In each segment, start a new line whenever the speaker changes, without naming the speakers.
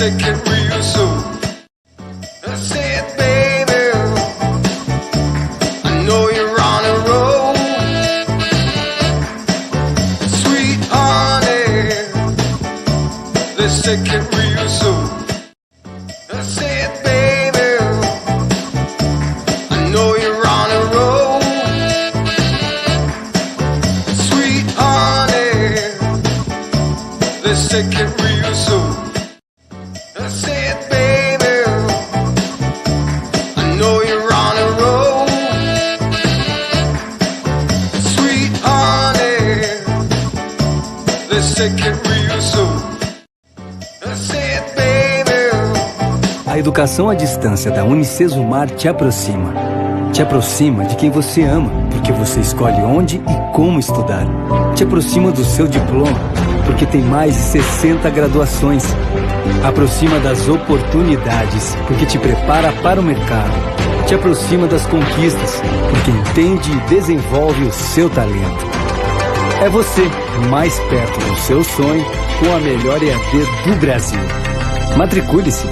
take it real slow. Say it, baby. I know you're on a roll. Sweet honey, let's take it real slow. Say it, baby. I know you're on a roll. Sweet honey, let's take it real slow. Say it, baby. I know you're on a roll. Sweet honey, let's take it real slow. Say it, baby.
A educação à distância da Unicesumar te aproxima. Te aproxima de quem você ama, porque você escolhe onde e como estudar. Te aproxima do seu diploma, porque tem mais de 60 graduações. Aproxima das oportunidades, porque te prepara para o mercado. Te aproxima das conquistas, porque entende e desenvolve o seu talento. É você, mais perto do seu sonho, com a melhor EAD do Brasil. Matricule-se!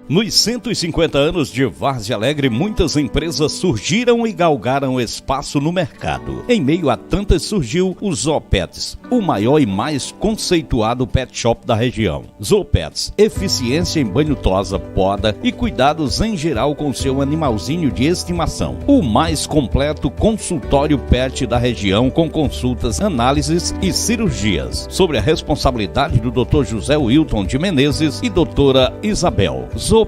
Nos 150 anos de Várzea Alegre, muitas empresas surgiram e galgaram espaço no mercado. Em meio a tantas surgiu o Zoopets, o maior e mais conceituado pet shop da região. Zoopets, eficiência em banho tosa, poda e cuidados em geral com seu animalzinho de estimação. O mais completo consultório pet da região, com consultas, análises e cirurgias. Sobre a responsabilidade do Dr. José Wilton de Menezes e doutora Isabel. Zoopets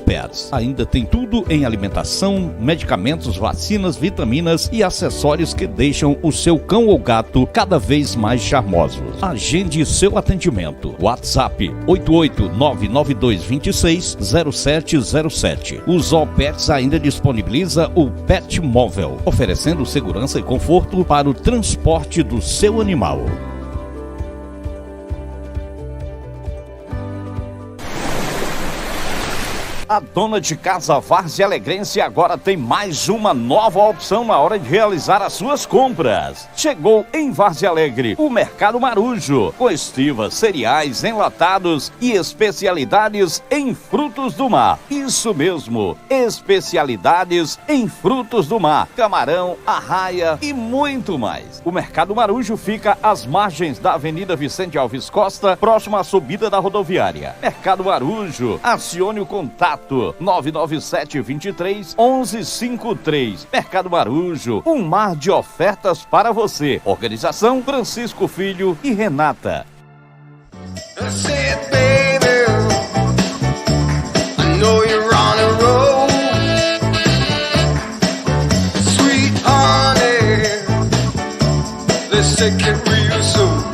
ainda tem tudo em alimentação, medicamentos, vacinas, vitaminas e acessórios que deixam o seu cão ou gato cada vez mais charmosos. Agende seu atendimento. WhatsApp 88992260707. O Zoopets ainda disponibiliza o Pet Móvel, oferecendo segurança e conforto para o transporte do seu animal. A dona de casa Várzea Alegrense agora tem mais uma nova opção na hora de realizar as suas compras. Chegou em Várzea Alegre o Mercado Marujo, com estivas, cereais, enlatados e especialidades em frutos do mar. Isso mesmo, especialidades em frutos do mar, camarão, arraia e muito mais. O Mercado Marujo fica às margens da Avenida Vicente Alves Costa, próximo à subida da rodoviária. Mercado Marujo, acione o contato 997-23-1153. Mercado Marujo, um mar de ofertas para você. Organização Francisco Filho e Renata.
Say it, baby. I know you're on a roll. Sweet honey, let's take it real slow.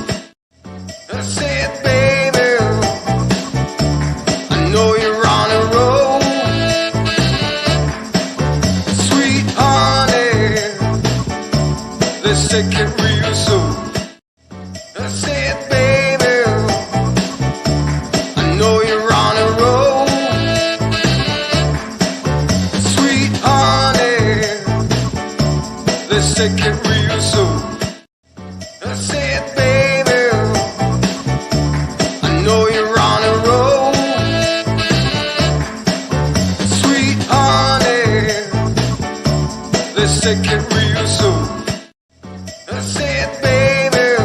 Say it, baby. I know you're on a roll. Let's take it real slow. Say it, baby. I know you're on a roll. Sweet honey, let's take it real slow. Say it, baby. I know you're on a roll. Sweet honey, let's take it real slow. Say it, baby.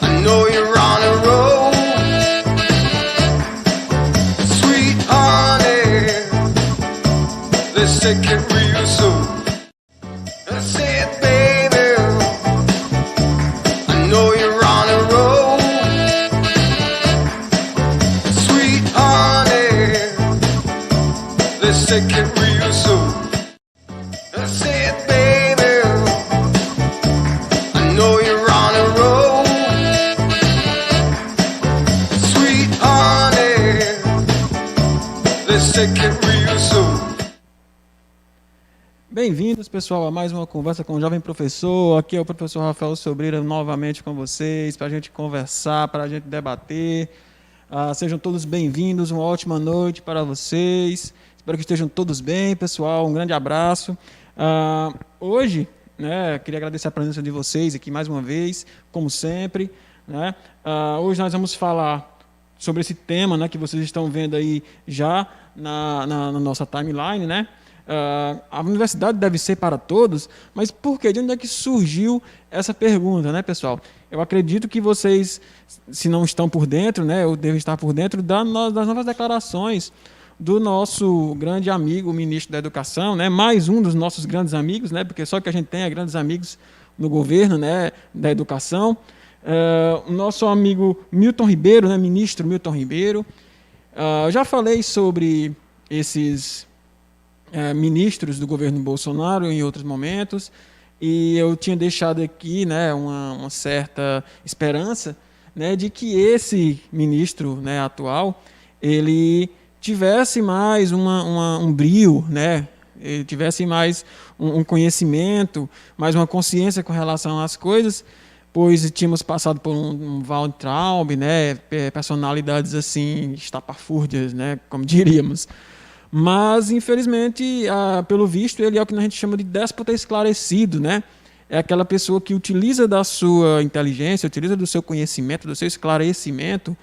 I know you're on a roll. Sweet honey, let's take it real slow. Say it, baby. I know you're on a roll. Sweet honey, let's take it real slow. Say it, baby. I know you're on a roll. Sweet honey, let's take it real slow.
Bem-vindos, pessoal, a mais uma conversa com o Jovem Professor. Aqui é o professor Rafael Sobreira novamente com vocês, para a gente conversar, para a gente debater. Sejam todos bem-vindos, uma ótima noite para vocês. Espero que estejam todos bem, pessoal. Um grande abraço. Hoje, queria agradecer a presença de vocês aqui mais uma vez, como sempre. né? Hoje nós vamos falar sobre esse tema, né, que vocês estão vendo aí já na nossa timeline, né? A universidade deve ser para todos, mas por quê? De onde é que surgiu essa pergunta, né, pessoal? Eu acredito que vocês, se não estão por dentro, né, ou devem estar por dentro das novas declarações do nosso grande amigo, o ministro da Educação, né, mais um dos nossos grandes amigos, né, porque só que a gente tem grandes amigos no governo, né, da Educação. O nosso amigo Milton Ribeiro, né, ministro Milton Ribeiro. Eu já falei sobre esses ministros do governo Bolsonaro em outros momentos, e eu tinha deixado aqui, né, uma certa esperança, né, de que esse ministro, né, atual, ele tivesse mais um brio, né, ele tivesse mais um conhecimento, mais uma consciência com relação às coisas, pois tínhamos passado por um Weintraub, né, personalidades assim, estapafúrdias, né, como diríamos. Mas, infelizmente, pelo visto, ele é o que a gente chama de déspota esclarecido, né? É aquela pessoa que utiliza da sua inteligência, utiliza do seu conhecimento, do seu esclarecimento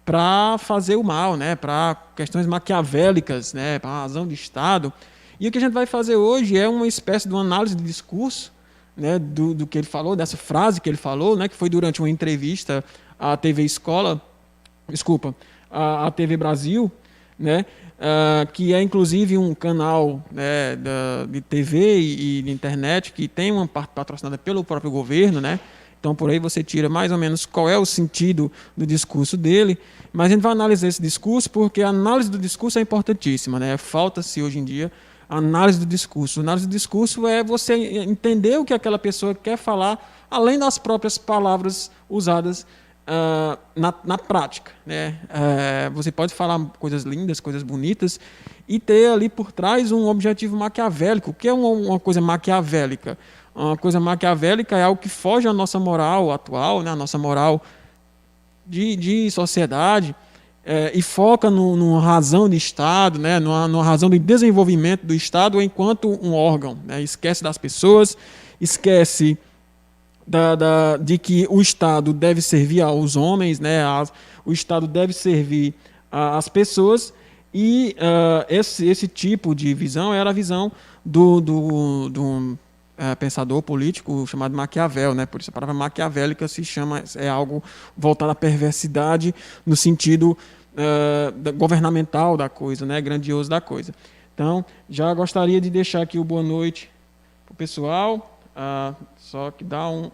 para fazer o mal, né? Para questões maquiavélicas, né? Para a razão de Estado. E o que a gente vai fazer hoje é uma espécie de uma análise de discurso, né? Do que ele falou, dessa frase que ele falou, né? Que foi durante uma entrevista à TV Escola, desculpa, à TV Brasil, né? Que é inclusive um canal, né, de TV e de internet que tem uma parte patrocinada pelo próprio governo, né? Então por aí você tira mais ou menos qual é o sentido do discurso dele, mas a gente vai analisar esse discurso porque a análise do discurso é importantíssima, né? Falta-se hoje em dia a análise do discurso. A análise do discurso é você entender o que aquela pessoa quer falar, além das próprias palavras usadas na prática, né? Você pode falar coisas lindas, coisas bonitas e ter ali por trás um objetivo maquiavélico. O que é uma coisa maquiavélica? Uma coisa maquiavélica é algo que foge à nossa moral atual, né? A nossa moral de sociedade, e foca numa razão de Estado, né? numa razão de desenvolvimento do Estado enquanto um órgão, né? Esquece das pessoas, esquece de que o Estado deve servir aos homens, né? O Estado deve servir às pessoas, e esse tipo de visão era a visão do pensador político chamado Maquiavel, né? Por isso a palavra maquiavélica é algo voltado à perversidade no sentido governamental da coisa, né? Grandioso da coisa. Então, já gostaria de deixar aqui o boa noite para o pessoal. Só que dá um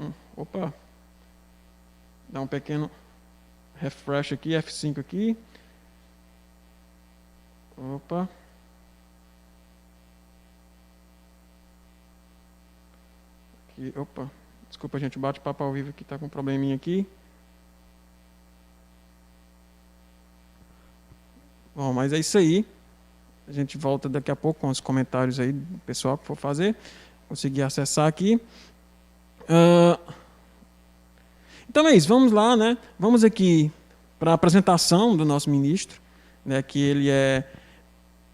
pequeno refresh aqui, F5 aqui. Opa. Aqui, opa. Desculpa, gente, o bate-papo ao vivo aqui está com um probleminha aqui. Bom, mas é isso aí. A gente volta daqui a pouco com os comentários aí do pessoal que for fazer. Consegui acessar aqui. Então é isso, vamos lá, né? Vamos aqui para a apresentação do nosso ministro, né? Que ele é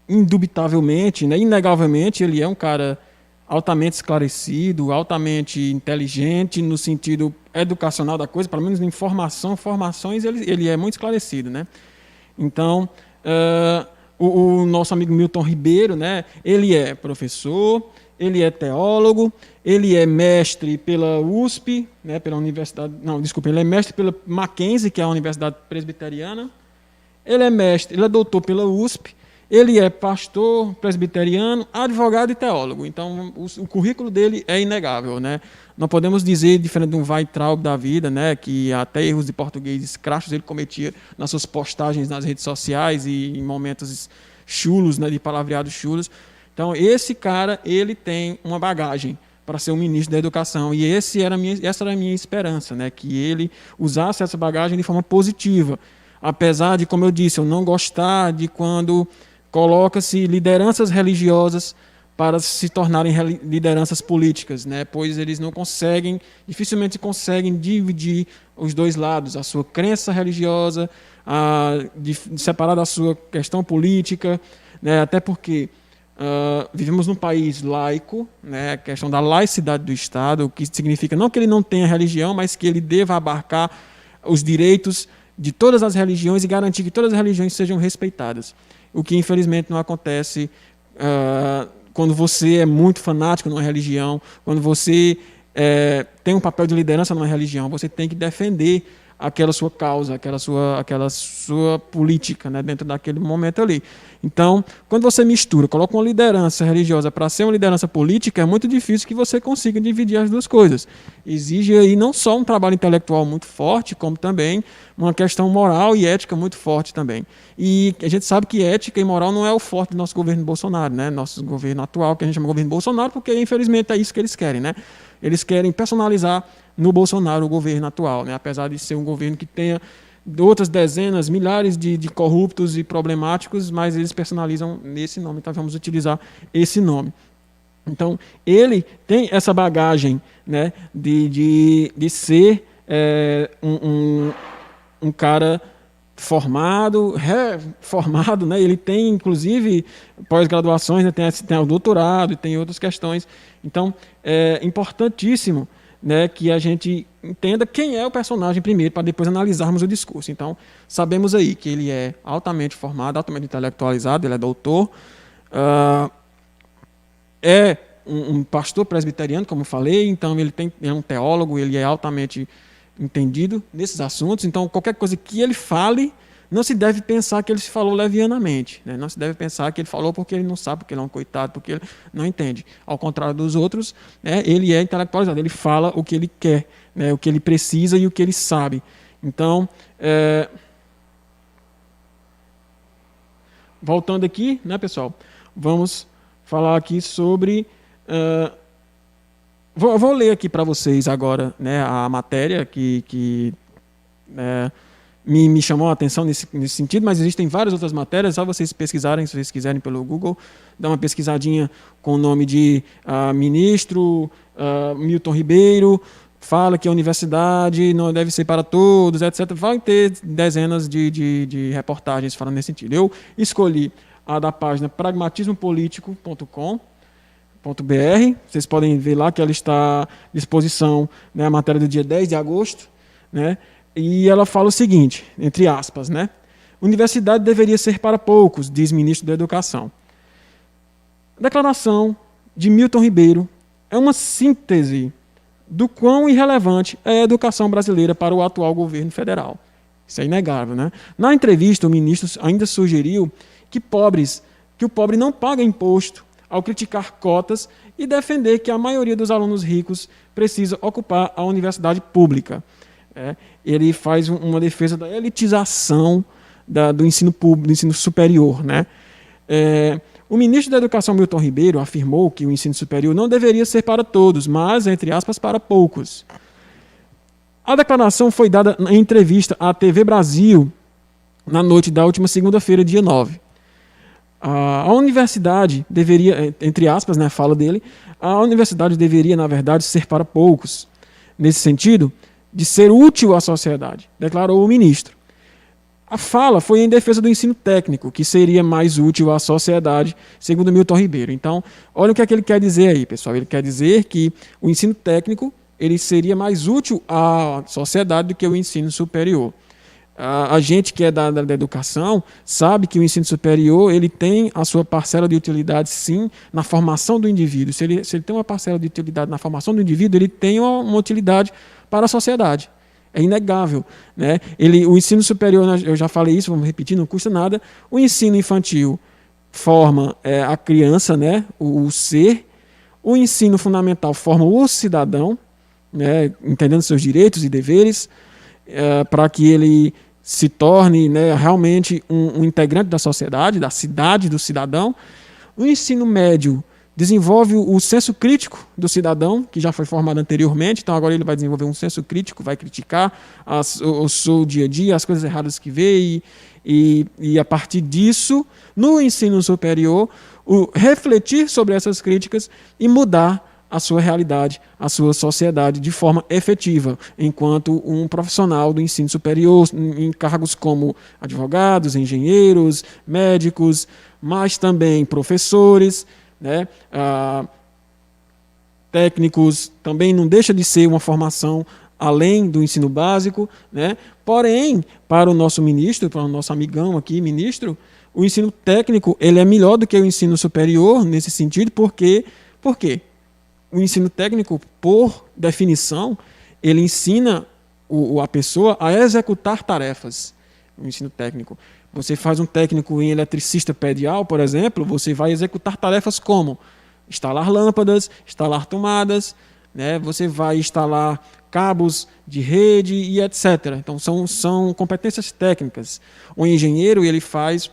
indubitavelmente, né? Inegavelmente, ele é um cara altamente esclarecido, altamente inteligente no sentido educacional da coisa, pelo menos em formações ele é muito esclarecido, né? Então, o nosso amigo Milton Ribeiro, né? Ele é professor, ele é teólogo, ele é mestre pela USP, né, pela Universidade... Não, desculpa, ele é mestre pela Mackenzie, que é a Universidade Presbiteriana. Ele é doutor pela USP, ele é pastor presbiteriano, advogado e teólogo. Então, o currículo dele é inegável, né? Não podemos dizer, diferente de um Weintraub da vida, né, que até erros de português escrachos ele cometia nas suas postagens nas redes sociais e em momentos chulos, né, de palavreados chulos. Então, esse cara, ele tem uma bagagem para ser o ministro da Educação. E essa era a minha esperança, né? Que ele usasse essa bagagem de forma positiva. Apesar de, como eu disse, eu não gostar de quando coloca-se lideranças religiosas para se tornarem lideranças políticas, né? Pois eles dificilmente conseguem dividir os dois lados, a sua crença religiosa, separar da sua questão política, né? Até porque vivemos num país laico, né? A questão da laicidade do Estado, o que significa não que ele não tenha religião, mas que ele deva abarcar os direitos de todas as religiões e garantir que todas as religiões sejam respeitadas. O que, infelizmente, não acontece quando você é muito fanático numa religião, quando você tem um papel de liderança numa religião, você tem que defender aquela sua causa, aquela sua política, né, dentro daquele momento ali. Então, quando você coloca uma liderança religiosa para ser uma liderança política, é muito difícil que você consiga dividir as duas coisas. Exige aí não só um trabalho intelectual muito forte, como também uma questão moral e ética muito forte também. E a gente sabe que ética e moral não é o forte do nosso governo Bolsonaro, né? Nosso governo atual, que a gente chama de governo Bolsonaro, porque infelizmente é isso que eles querem, né? Eles querem personalizar no Bolsonaro o governo atual, né? Apesar de ser um governo que tenha outras dezenas, milhares de corruptos e problemáticos, mas eles personalizam nesse nome, então vamos utilizar esse nome. Então, ele tem essa bagagem, né, de ser um cara formado, reformado, né? Ele tem, inclusive, pós-graduações, né? Tem o doutorado e tem outras questões. Então, é importantíssimo, né, que a gente entenda quem é o personagem primeiro, para depois analisarmos o discurso. Então, sabemos aí que ele é altamente formado, altamente intelectualizado, ele é doutor, é um pastor presbiteriano, como falei, então ele é um teólogo, ele é altamente entendido nesses assuntos, então qualquer coisa que ele fale, não se deve pensar que ele se falou levianamente, né? Não se deve pensar que ele falou porque ele não sabe, porque ele é um coitado, porque ele não entende. Ao contrário dos outros, né, ele é intelectualizado, ele fala o que ele quer, né, o que ele precisa e o que ele sabe. Então, voltando aqui, né, pessoal, vamos falar aqui sobre... Vou ler aqui para vocês agora, né, a matéria que me chamou a atenção nesse sentido, mas existem várias outras matérias, só vocês pesquisarem, se vocês quiserem, pelo Google, dá uma pesquisadinha com o nome de ministro Milton Ribeiro, fala que a universidade não deve ser para todos, etc. Vai ter dezenas de reportagens falando nesse sentido. Eu escolhi a da página pragmatismopolitico.com.br, vocês podem ver lá que ela está à disposição, né, a matéria do dia 10 de agosto, né? E ela fala o seguinte, entre aspas, né? Universidade deveria ser para poucos, diz ministro da Educação. A declaração de Milton Ribeiro é uma síntese do quão irrelevante é a educação brasileira para o atual governo federal. Isso é inegável, né? Na entrevista, o ministro ainda sugeriu que o pobre não paga imposto ao criticar cotas e defender que a maioria dos alunos ricos precisa ocupar a universidade pública. Ele faz uma defesa da elitização do ensino público, do ensino superior, né? O ministro da Educação, Milton Ribeiro, afirmou que o ensino superior não deveria ser para todos, mas, entre aspas, para poucos. A declaração foi dada em entrevista à TV Brasil na noite da última segunda-feira, dia 9. A universidade deveria, entre aspas, né, fala dele, a universidade deveria, na verdade, ser para poucos. Nesse sentido, de ser útil à sociedade, declarou o ministro. A fala foi em defesa do ensino técnico, que seria mais útil à sociedade, segundo Milton Ribeiro. Então, olha o que é que ele quer dizer aí, pessoal. Ele quer dizer que o ensino técnico ele seria mais útil à sociedade do que o ensino superior. A gente que é da educação sabe que o ensino superior ele tem a sua parcela de utilidade, sim, na formação do indivíduo. Se ele tem uma parcela de utilidade na formação do indivíduo, ele tem uma utilidade para a sociedade. É inegável, né? O ensino superior, eu já falei isso, vamos repetir, não custa nada. O ensino infantil forma a criança, né, o ser. O ensino fundamental forma o cidadão, né, entendendo seus direitos e deveres, para que ele se torne, né, realmente um integrante da sociedade, da cidade, do cidadão. O ensino médio desenvolve o senso crítico do cidadão, que já foi formado anteriormente, então agora ele vai desenvolver um senso crítico, vai criticar o seu dia a dia, as coisas erradas que vê, e a partir disso, no ensino superior, refletir sobre essas críticas e mudar a sua realidade, a sua sociedade de forma efetiva, enquanto um profissional do ensino superior, em cargos como advogados, engenheiros, médicos, mas também professores, né, técnicos, também não deixa de ser uma formação além do ensino básico, né? Porém, para o nosso ministro, para o nosso amigão aqui, ministro, o ensino técnico ele é melhor do que o ensino superior nesse sentido, por quê? O ensino técnico, por definição, ele ensina a pessoa a executar tarefas. O ensino técnico. Você faz um técnico em eletricista pedial, por exemplo, você vai executar tarefas como instalar lâmpadas, instalar tomadas, né? Você vai instalar cabos de rede e etc. Então, são competências técnicas. O engenheiro ele faz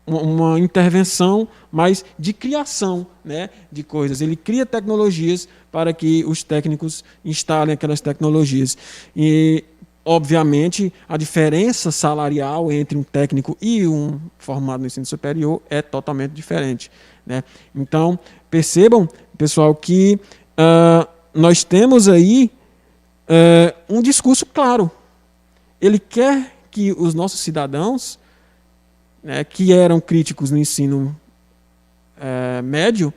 uma intervenção mais de criação, né, de coisas. Ele cria tecnologias para que os técnicos instalem aquelas tecnologias. E, obviamente, a diferença salarial entre um técnico e um formado no ensino superior é totalmente diferente, né? Então, percebam, pessoal, que nós temos aí um discurso claro. Ele quer que os nossos cidadãos, né, que eram críticos no ensino médio,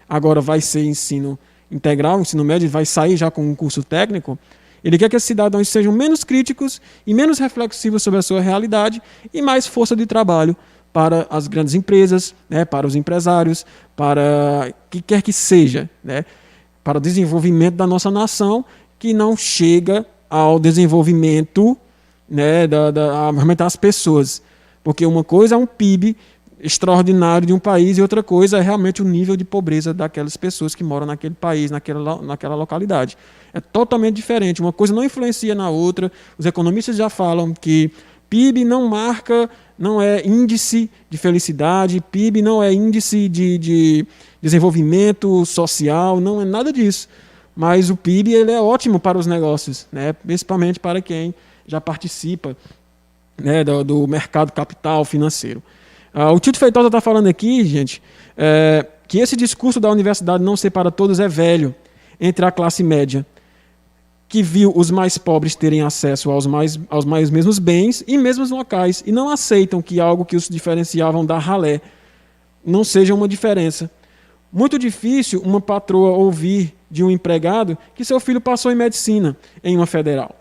agora vai ser ensino integral, ensino médio, vai sair já com um curso técnico. Ele quer que esses cidadãos sejam menos críticos e menos reflexivos sobre a sua realidade e mais força de trabalho para as grandes empresas, né, para os empresários, para que quer que seja, né, para o desenvolvimento da nossa nação, que não chega ao desenvolvimento, né, a aumentar as pessoas. Porque uma coisa é um PIB extraordinário de um país e outra coisa é realmente o nível de pobreza daquelas pessoas que moram naquele país, naquela localidade. É totalmente diferente. Uma coisa não influencia na outra. Os economistas já falam que PIB não é índice de felicidade, PIB não é índice de desenvolvimento social, não é nada disso. Mas o PIB ele é ótimo para os negócios, né? Principalmente para quem já participa, né, do mercado capital financeiro. O Tito Feitosa está falando aqui, gente, que esse discurso da universidade não ser para todos é velho entre a classe média, que viu os mais pobres terem acesso aos mesmos bens e mesmos locais, e não aceitam que algo que os diferenciavam da ralé não seja uma diferença. Muito difícil uma patroa ouvir de um empregado que seu filho passou em medicina em uma federal.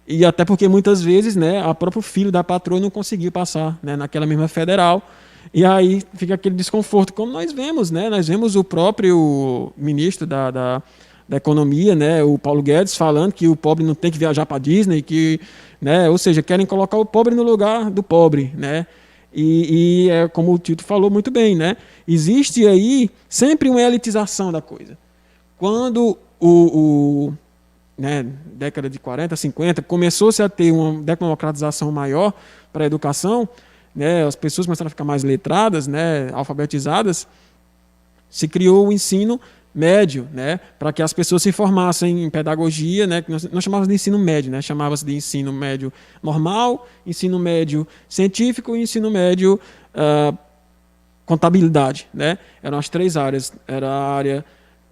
E até porque muitas vezes, né, o próprio filho da patroa não conseguiu passar, né, naquela mesma federal. E aí fica aquele desconforto, como nós vemos, né? Nós vemos o próprio ministro da Economia, né, o Paulo Guedes, falando que o pobre não tem que viajar para a Disney, né, ou seja, querem colocar o pobre no lugar do pobre, né? E como o Tito falou muito bem, né? Existe aí sempre uma elitização da coisa. Quando né, década de 40, 50, começou-se a ter uma democratização maior para a educação, né, as pessoas começaram a ficar mais letradas, né, alfabetizadas, se criou o ensino médio, né, para que as pessoas se formassem em pedagogia, né, que nós chamávamos de ensino médio, né, chamava-se de ensino médio normal, ensino médio científico e ensino médio contabilidade, né, eram as três áreas, era a área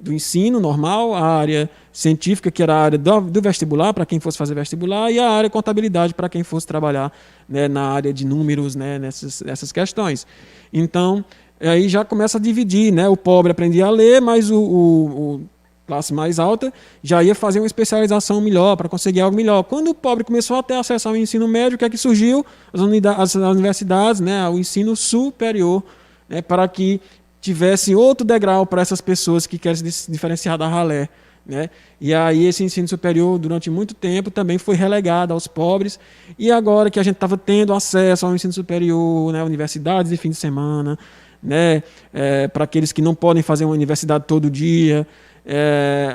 do ensino normal, a área científica, que era a área do vestibular, para quem fosse fazer vestibular, e a área contabilidade, para quem fosse trabalhar, né, na área de números, né, nessas questões. Então, aí já começa a dividir, né, o pobre aprendia a ler, mas o classe mais alta já ia fazer uma especialização melhor, para conseguir algo melhor. Quando o pobre começou a ter acesso ao ensino médio, o que é que surgiu? As universidades, né, o ensino superior, né, para que tivesse outro degrau para essas pessoas que querem se diferenciar da ralé, né? E aí esse ensino superior, durante muito tempo, também foi relegado aos pobres, e agora que a gente estava tendo acesso ao ensino superior, né, universidades de fim de semana, né, para aqueles que não podem fazer uma universidade todo dia,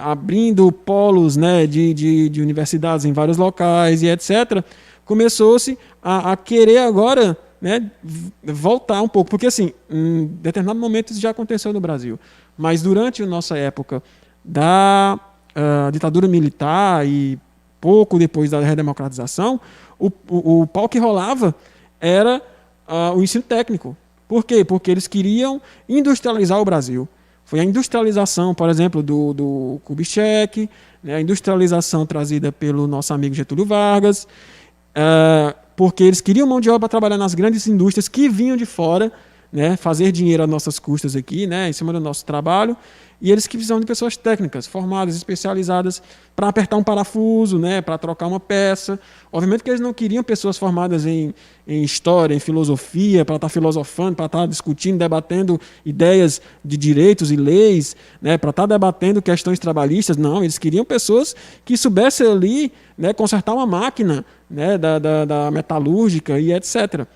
abrindo polos, né, de universidades em vários locais e etc., começou-se a querer agora, né, voltar um pouco, porque assim, em determinado momento isso já aconteceu no Brasil, mas durante a nossa época da ditadura militar e pouco depois da redemocratização, o pau que rolava era o ensino técnico. Por quê? Porque eles queriam industrializar o Brasil. Foi a industrialização, por exemplo, do Kubitschek, né, a industrialização trazida pelo nosso amigo Getúlio Vargas, porque eles queriam mão de obra para trabalhar nas grandes indústrias que vinham de fora, né, fazer dinheiro às nossas custas aqui, né, em cima do nosso trabalho, e eles que precisam de pessoas técnicas, formadas, especializadas, para apertar um parafuso, né, para trocar uma peça. Obviamente que eles não queriam pessoas formadas em história, em filosofia, para estar filosofando, para estar discutindo, debatendo ideias de direitos e leis, né, para estar debatendo questões trabalhistas. Não, eles queriam pessoas que soubessem ali, né, consertar uma máquina, né, da metalúrgica e etc.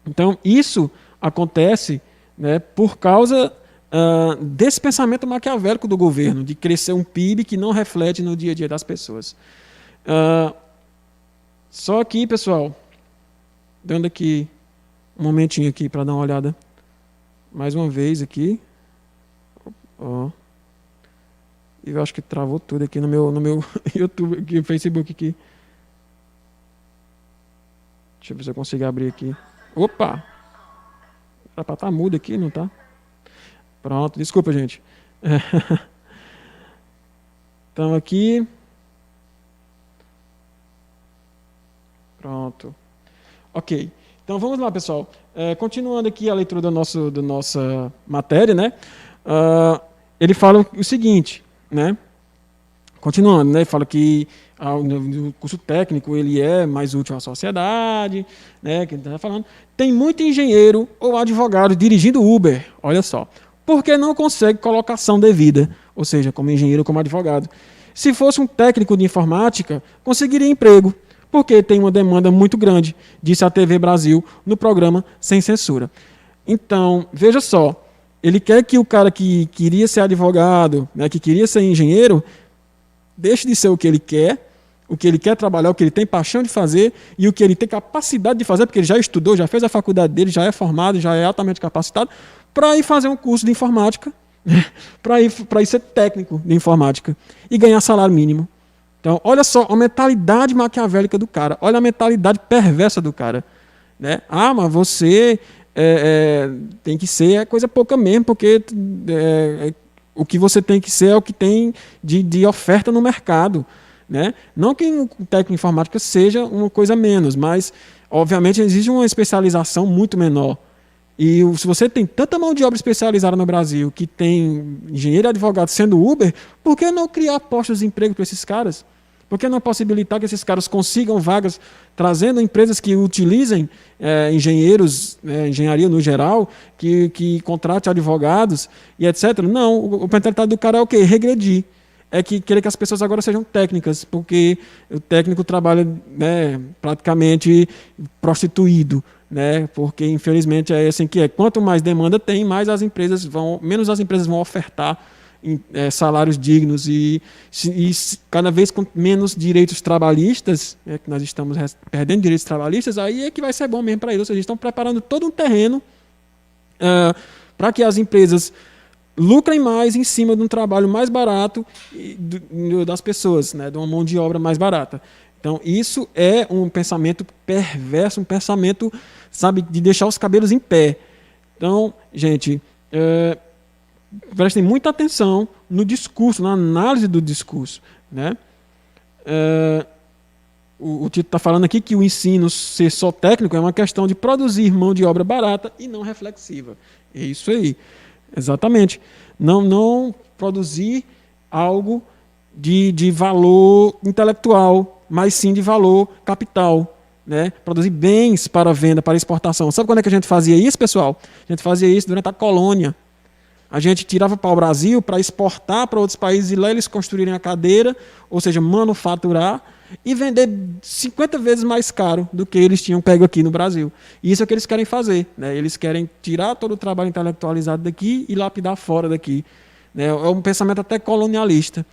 Então, isso acontece, né, por causa desse pensamento maquiavélico do governo, de crescer um PIB que não reflete no dia a dia das pessoas. Só aqui, pessoal, dando aqui um momentinho aqui para dar uma olhada mais uma vez aqui. Ó. Eu acho que travou tudo aqui no meu YouTube, aqui, no Facebook aqui. Deixa eu ver se eu consigo abrir aqui. Opa! Era para estar mudo aqui, não tá? Pronto, desculpa, gente. Estamos aqui. Pronto. Ok. Então vamos lá, pessoal. Continuando aqui a leitura da nossa matéria, né? Ele fala o seguinte, né? Continuando, né? Ele fala que o curso técnico ele é mais útil à sociedade, né? Que ele está falando. Tem muito engenheiro ou advogado dirigindo Uber, olha só, porque não consegue colocação devida, ou seja, como engenheiro ou como advogado. Se fosse um técnico de informática, conseguiria emprego, porque tem uma demanda muito grande, disse a TV Brasil no programa Sem Censura. Então, veja só, ele quer que o cara que queria ser advogado, né, que queria ser engenheiro, deixe de ser o que ele quer trabalhar, o que ele tem paixão de fazer e o que ele tem capacidade de fazer, porque ele já estudou, já fez a faculdade dele, já é formado, já é altamente capacitado, para ir fazer um curso de informática, para ir ser técnico de informática e ganhar salário mínimo. Então, olha só a mentalidade maquiavélica do cara, olha a mentalidade perversa do cara, né? Mas você tem que ser coisa pouca mesmo, porque o que você tem que ser é o que tem de oferta no mercado, né? Não que o técnico de informática seja uma coisa menos, mas, obviamente, existe uma especialização muito menor. E se você tem tanta mão de obra especializada no Brasil, que tem engenheiro e advogado sendo Uber, por que não criar postos de emprego para esses caras? Por que não possibilitar que esses caras consigam vagas, trazendo empresas que utilizem engenheiros, engenharia no geral, que contrate advogados e etc. Não, o mentalidade do cara é o quê? Regredir. É que querer que as pessoas agora sejam técnicas, porque o técnico trabalha, né, praticamente prostituído, né, porque infelizmente é assim que é. Quanto mais demanda tem, menos as empresas vão ofertar salários dignos e cada vez com menos direitos trabalhistas, que nós estamos perdendo direitos trabalhistas, aí é que vai ser bom mesmo para eles. Ou seja, estão preparando todo um terreno para que as empresas lucrem mais em cima de um trabalho mais barato das pessoas, né, de uma mão de obra mais barata. Então, isso é um pensamento perverso, um pensamento, sabe, de deixar os cabelos em pé. Então, gente, prestem muita atenção no discurso, na análise do discurso, né? O Tito está falando aqui que o ensino ser só técnico é uma questão de produzir mão de obra barata e não reflexiva. É isso aí. Exatamente. Não produzir algo de valor intelectual, mas sim de valor capital, né? Produzir bens para venda, para exportação. Sabe quando é que a gente fazia isso, pessoal? A gente fazia isso durante a colônia. A gente tirava para o Brasil para exportar para outros países e lá eles construírem a cadeira, ou seja, manufaturar e vender 50 vezes mais caro do que eles tinham pego aqui no Brasil. E isso é o que eles querem fazer, né? Eles querem tirar todo o trabalho intelectualizado daqui e lapidar fora daqui, né? É um pensamento até colonialista.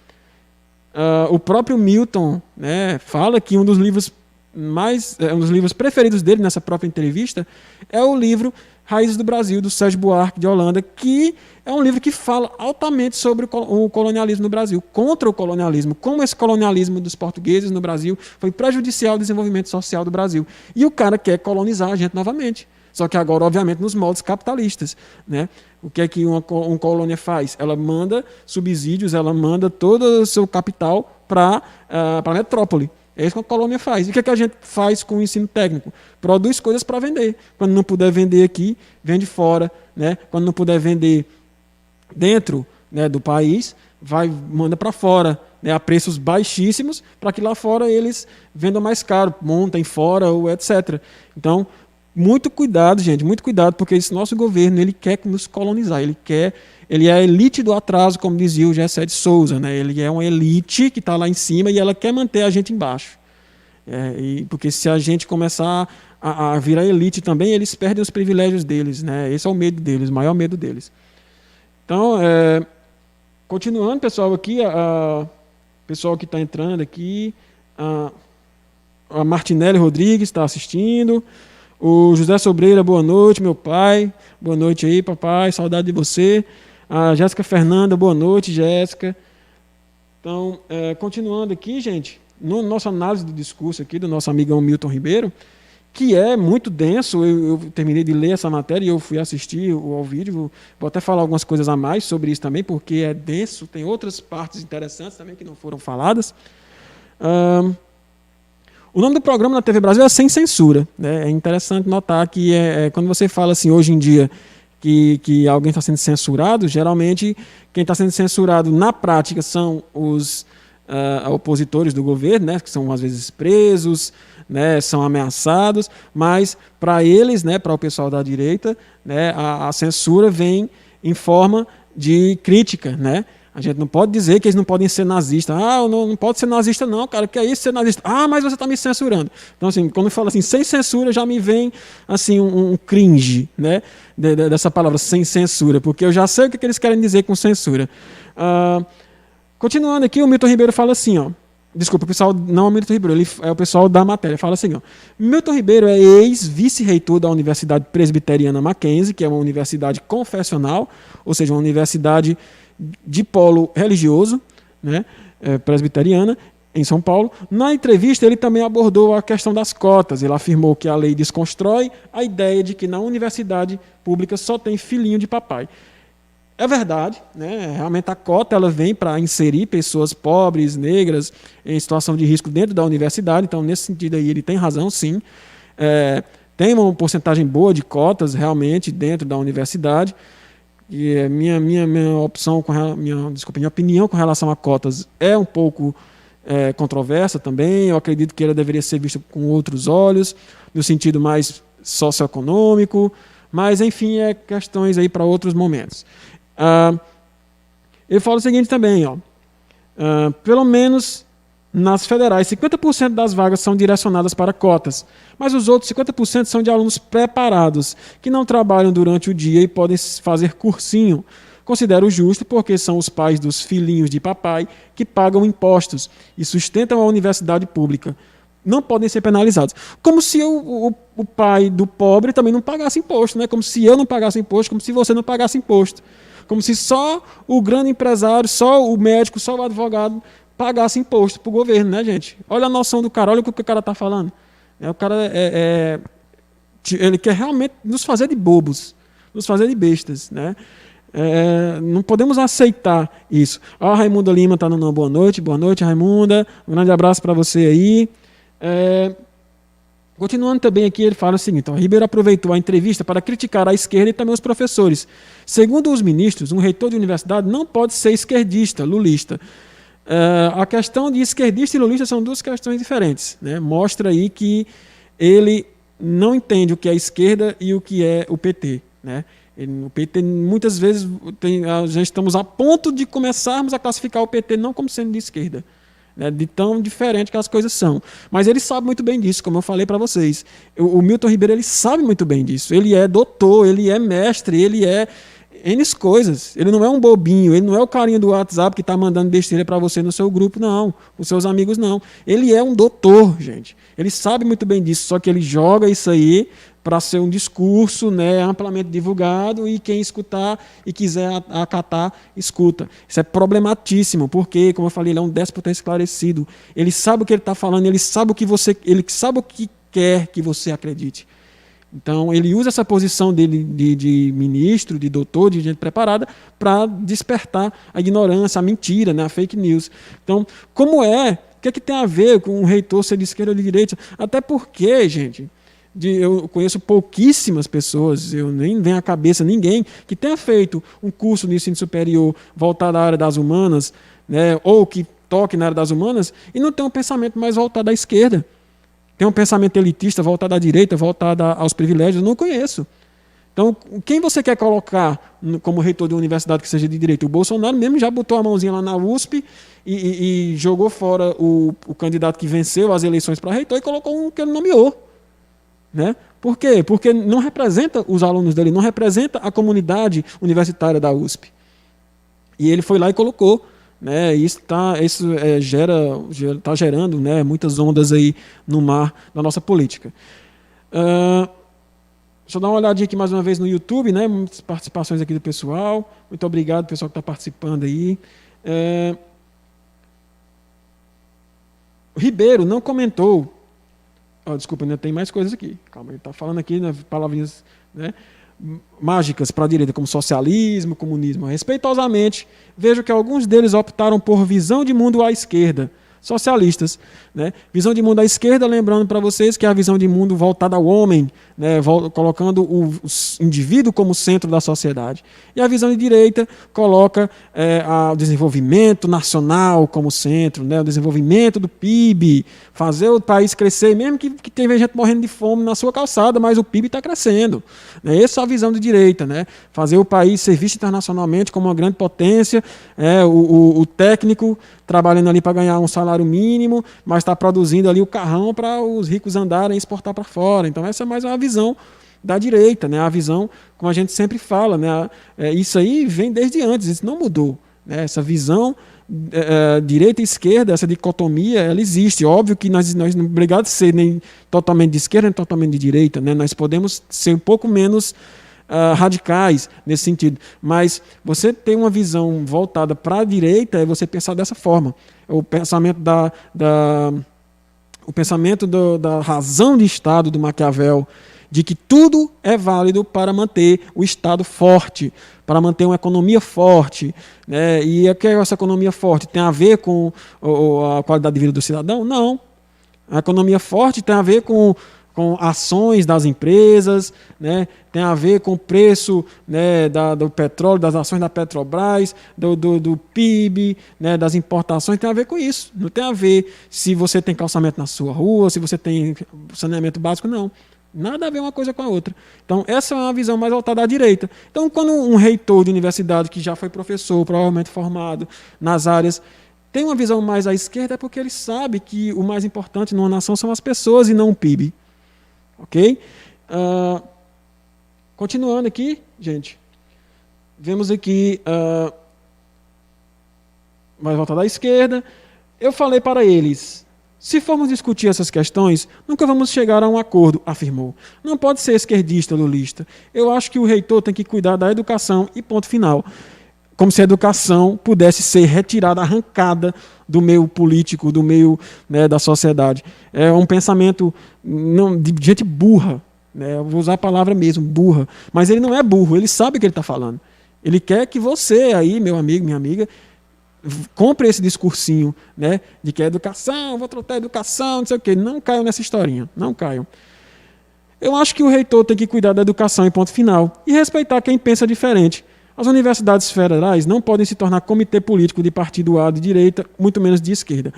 O próprio Milton, né, fala que um dos livros preferidos dele nessa própria entrevista é o livro Raízes do Brasil, do Sérgio Buarque de Holanda, que é um livro que fala altamente sobre o colonialismo no Brasil, contra o colonialismo, como esse colonialismo dos portugueses no Brasil foi prejudicial ao desenvolvimento social do Brasil. E o cara quer colonizar a gente novamente. Só que agora, obviamente, nos moldes capitalistas, né? O que é que uma colônia faz? Ela manda subsídios, ela manda todo o seu capital para a metrópole, É isso que a colônia faz. E o que a gente faz com o ensino técnico? Produz coisas para vender. Quando não puder vender aqui, vende fora. Né? Quando não puder vender dentro, né, do país, manda para fora, né, a preços baixíssimos, para que lá fora eles vendam mais caro, montem fora ou etc. Então, muito cuidado, gente, muito cuidado, porque esse nosso governo ele quer nos colonizar, ele é a elite do atraso, como dizia o Gessé de Souza, né? Ele é uma elite que está lá em cima e ela quer manter a gente embaixo. Porque se a gente começar a virar elite também, eles perdem os privilégios deles, né? Esse é o medo deles, o maior medo deles. Então, continuando, pessoal, aqui, pessoal que está entrando aqui, a Martinelli Rodrigues está assistindo, o José Sobreira, boa noite, meu pai, boa noite aí, papai, saudade de você. A Jéssica Fernanda, boa noite, Jéssica. Então, continuando aqui, gente, nossa análise do discurso aqui do nosso amigão Milton Ribeiro, que é muito denso, eu terminei de ler essa matéria e eu fui assistir ao vídeo, vou até falar algumas coisas a mais sobre isso também, porque é denso, tem outras partes interessantes também que não foram faladas. O nome do programa na TV Brasil é Sem Censura, né? É interessante notar que quando você fala assim, hoje em dia, que alguém está sendo censurado, geralmente quem está sendo censurado na prática são os opositores do governo, né, que são às vezes presos, né, são ameaçados, mas para eles, né, para o pessoal da direita, né, a censura vem em forma de crítica, né? A gente não pode dizer que eles não podem ser nazistas. Não pode ser nazista não, cara, que é isso ser nazista? Mas você está me censurando. Então, assim, quando eu falo assim, sem censura, já me vem assim, um cringe, né, dessa palavra, sem censura, porque eu já sei o que eles querem dizer com censura. Continuando aqui, o Milton Ribeiro fala assim, ó. Desculpa, o pessoal, não é o Milton Ribeiro, ele é o pessoal da matéria, fala assim, ó. Milton Ribeiro é ex-vice-reitor da Universidade Presbiteriana Mackenzie, que é uma universidade confessional, ou seja, uma universidade de polo religioso, né, presbiteriana, em São Paulo. Na entrevista, ele também abordou a questão das cotas. Ele afirmou que a lei desconstrói a ideia de que na universidade pública só tem filhinho de papai. É verdade, né? Realmente a cota ela vem para inserir pessoas pobres, negras, em situação de risco dentro da universidade, então nesse sentido aí ele tem razão, sim. Tem uma porcentagem boa de cotas realmente dentro da universidade, e minha opção, minha opinião com relação a cotas é um pouco controversa também. Eu acredito que ela deveria ser vista com outros olhos, no sentido mais socioeconômico, mas enfim, questões aí para outros momentos. Ele fala o seguinte também, ó, pelo menos nas federais, 50% das vagas são direcionadas para cotas, mas os outros 50% são de alunos preparados, que não trabalham durante o dia e podem fazer cursinho. Considero justo porque são os pais dos filhinhos de papai que pagam impostos e sustentam a universidade pública. Não podem ser penalizados. Como se o pai do pobre também não pagasse imposto, né? Como se eu não pagasse imposto, como se você não pagasse imposto. Como se só o grande empresário, só o médico, só o advogado pagasse imposto para o governo, né, gente? Olha a noção do cara, olha o que o cara está falando. O cara ele quer realmente nos fazer de bobos, nos fazer de bestas, né? Não podemos aceitar isso. A Raimunda Lima está dando uma boa noite, Raimunda, um grande abraço para você aí. Continuando também aqui, ele fala o seguinte, ó, Ribeiro aproveitou a entrevista para criticar a esquerda e também os professores. Segundo os ministros, um reitor de universidade não pode ser esquerdista, lulista. A questão de esquerdista e lulista são duas questões diferentes, né? Mostra aí que ele não entende o que é esquerda e o que é o PT, né? O PT, muitas vezes, já estamos a ponto de começarmos a classificar o PT não como sendo de esquerda, né, de tão diferente que as coisas são. Mas ele sabe muito bem disso, como eu falei para vocês. O Milton Ribeiro ele sabe muito bem disso. Ele é doutor, ele é mestre, ele é N coisas. Ele não é um bobinho, ele não é o carinha do WhatsApp que está mandando besteira para você no seu grupo, não. Os seus amigos, não. Ele é um doutor, gente. Ele sabe muito bem disso, só que ele joga isso aí para ser um discurso, né, amplamente divulgado, e quem escutar e quiser acatar, escuta. Isso é problematíssimo, porque, como eu falei, ele é um déspota esclarecido. Ele sabe o que ele está falando, ele sabe o que quer que você acredite. Então, ele usa essa posição dele de ministro, de doutor, de gente preparada, para despertar a ignorância, a mentira, né, a fake news. Então, como que é que tem a ver com um reitor ser de esquerda ou de direita? Até porque, gente, eu conheço pouquíssimas pessoas, eu nem venho à cabeça ninguém que tenha feito um curso de ensino superior voltado à área das humanas, né, ou que toque na área das humanas, e não tem um pensamento mais voltado à esquerda. Tem um pensamento elitista voltado à direita, voltado aos privilégios, eu não conheço. Então, quem você quer colocar como reitor de uma universidade que seja de direita? O Bolsonaro mesmo já botou a mãozinha lá na USP e jogou fora o candidato que venceu as eleições para reitor e colocou um que ele nomeou. Né? Por quê? Porque não representa os alunos dele, não representa a comunidade universitária da USP. E ele foi lá e colocou. Né? Isso está gerando, né, muitas ondas aí no mar da nossa política. Deixa eu dar uma olhadinha aqui mais uma vez no YouTube, né? Muitas participações aqui do pessoal. Muito obrigado, pessoal que está participando aí. O Ribeiro não comentou. Desculpa, ainda tem mais coisas aqui. Calma, ele está falando aqui, né, palavrinhas, né, mágicas para a direita, como socialismo, comunismo. Respeitosamente, vejo que alguns deles optaram por visão de mundo à esquerda. Socialistas. Né? Visão de mundo à esquerda, lembrando para vocês que é a visão de mundo voltada ao homem, né? Colocando o indivíduo como centro da sociedade. E a visão de direita coloca o desenvolvimento nacional como centro, né? O desenvolvimento do PIB, fazer o país crescer, mesmo que tenha gente morrendo de fome na sua calçada, mas o PIB está crescendo. Né? Essa é a visão de direita. Né? Fazer o país ser visto internacionalmente como uma grande potência, o técnico trabalhando ali para ganhar um salário mínimo, mas está produzindo ali o carrão para os ricos andarem e exportar para fora. Então essa é mais uma visão da direita, né? A visão, como a gente sempre fala, né? Isso aí vem desde antes, isso não mudou. Né? Essa visão direita e esquerda, essa dicotomia, ela existe. Óbvio que nós não somos obrigados a ser nem totalmente de esquerda, nem totalmente de direita. Né? Nós podemos ser um pouco menos radicais nesse sentido. Mas você ter uma visão voltada para a direita é você pensar dessa forma. O pensamento da razão de Estado do Maquiavel, de que tudo é válido para manter o Estado forte, para manter uma economia forte. Né? E o que é essa economia forte? Tem a ver com a qualidade de vida do cidadão? Não. A economia forte tem a ver com ações das empresas, né? Tem a ver com o preço, né, do petróleo, das ações da Petrobras, do PIB, né, das importações, tem a ver com isso. Não tem a ver se você tem calçamento na sua rua, se você tem saneamento básico, não. Nada a ver uma coisa com a outra. Então, essa é uma visão mais voltada à direita. Então, quando um reitor de universidade que já foi professor, provavelmente formado nas áreas, tem uma visão mais à esquerda, é porque ele sabe que o mais importante numa nação são as pessoas e não o PIB. Ok? Continuando aqui, gente, vemos aqui mais volta da esquerda. Eu falei para eles, se formos discutir essas questões, nunca vamos chegar a um acordo, afirmou. Não pode ser esquerdista, lulista. Eu acho que o reitor tem que cuidar da educação e ponto final. Como se a educação pudesse ser retirada, arrancada do meio político, do meio, né, da sociedade. É um pensamento de gente burra. Né? Eu vou usar a palavra mesmo, burra. Mas ele não é burro, ele sabe o que ele está falando. Ele quer que você aí, meu amigo, minha amiga, compre esse discursinho, né, de que a educação, vou tratar a educação, não sei o quê. Não caiam nessa historinha, não caiam. Eu acho que o reitor tem que cuidar da educação e ponto final. E respeitar quem pensa diferente. As universidades federais não podem se tornar comitê político de partido A de direita, muito menos de esquerda.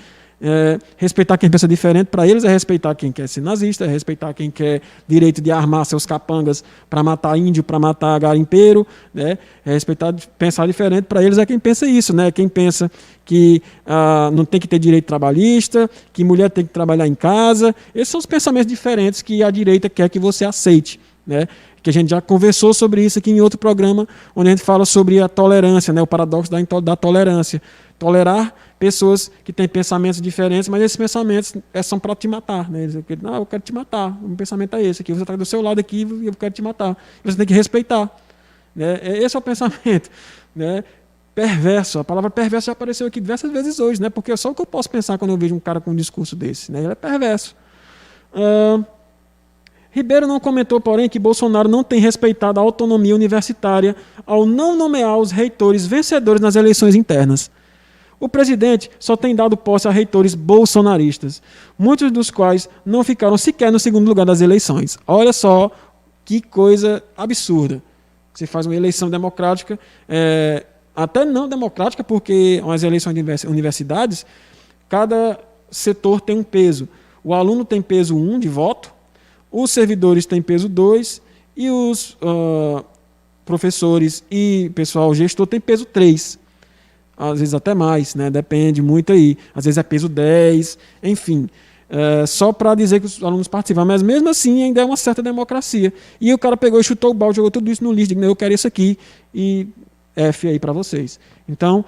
Respeitar quem pensa diferente, para eles é respeitar quem quer ser nazista, é respeitar quem quer direito de armar seus capangas para matar índio, para matar garimpeiro, né? Respeitar, pensar diferente, para eles é quem pensa isso, né? Quem pensa que não tem que ter direito trabalhista, que mulher tem que trabalhar em casa. Esses são os pensamentos diferentes que a direita quer que você aceite, né? Que a gente já conversou sobre isso aqui em outro programa, onde a gente fala sobre a tolerância, né? O paradoxo da tolerância. Tolerar pessoas que têm pensamentos diferentes, mas esses pensamentos são para te matar. Né? Não, eu quero te matar, o meu pensamento é esse aqui, você está do seu lado aqui e eu quero te matar. Você tem que respeitar. Né? Esse é o pensamento. Né? Perverso, a palavra perverso já apareceu aqui diversas vezes hoje, né? Porque é só o que eu posso pensar quando eu vejo um cara com um discurso desse. Né? Ele é perverso. Ribeiro não comentou, porém, que Bolsonaro não tem respeitado a autonomia universitária ao não nomear os reitores vencedores nas eleições internas. O presidente só tem dado posse a reitores bolsonaristas, muitos dos quais não ficaram sequer no segundo lugar das eleições. Olha só que coisa absurda. Você faz uma eleição democrática, até não democrática, porque as eleições de universidades, cada setor tem um peso. O aluno tem peso 1 de voto, os servidores têm peso 2 e os professores e pessoal gestor têm peso 3. Às vezes até mais, né? Depende muito aí. Às vezes é peso 10, enfim. Só para dizer que os alunos participam, mas mesmo assim ainda é uma certa democracia. E o cara pegou e chutou o balde, jogou tudo isso no lixo, disse, eu quero isso aqui e F aí para vocês. Então,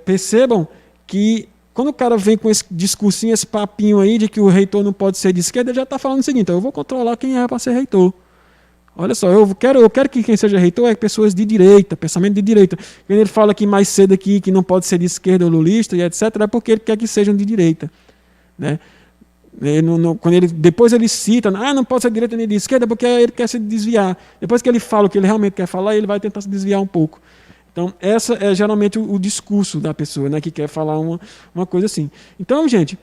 percebam que quando o cara vem com esse discursinho, esse papinho aí de que o reitor não pode ser de esquerda, ele já está falando o seguinte, eu vou controlar quem é para ser reitor. Olha só, eu quero que quem seja reitor é pessoas de direita, pensamento de direita. Quando ele fala aqui mais cedo aqui que não pode ser de esquerda ou lulista e etc., é porque ele quer que sejam de direita. Né? Depois ele cita, não pode ser de direita nem de esquerda, porque ele quer se desviar. Depois que ele fala o que ele realmente quer falar, ele vai tentar se desviar um pouco. Então, essa é geralmente o discurso da pessoa, né, que quer falar uma coisa assim. Então, gente,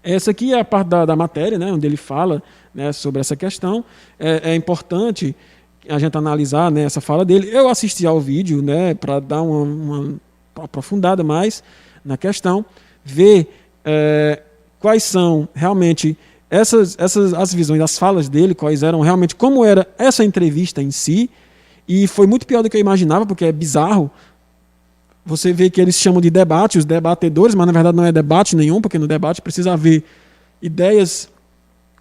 essa aqui é a parte da matéria, né, onde ele fala, né, sobre essa questão. É importante a gente analisar, né, essa fala dele. Eu assisti ao vídeo, né, para dar uma aprofundada mais na questão, ver quais são realmente as visões, as falas dele, quais eram realmente, como era essa entrevista em si. E foi muito pior do que eu imaginava, porque é bizarro. Você vê que eles chamam de debate, os debatedores, mas na verdade não é debate nenhum, porque no debate precisa haver ideias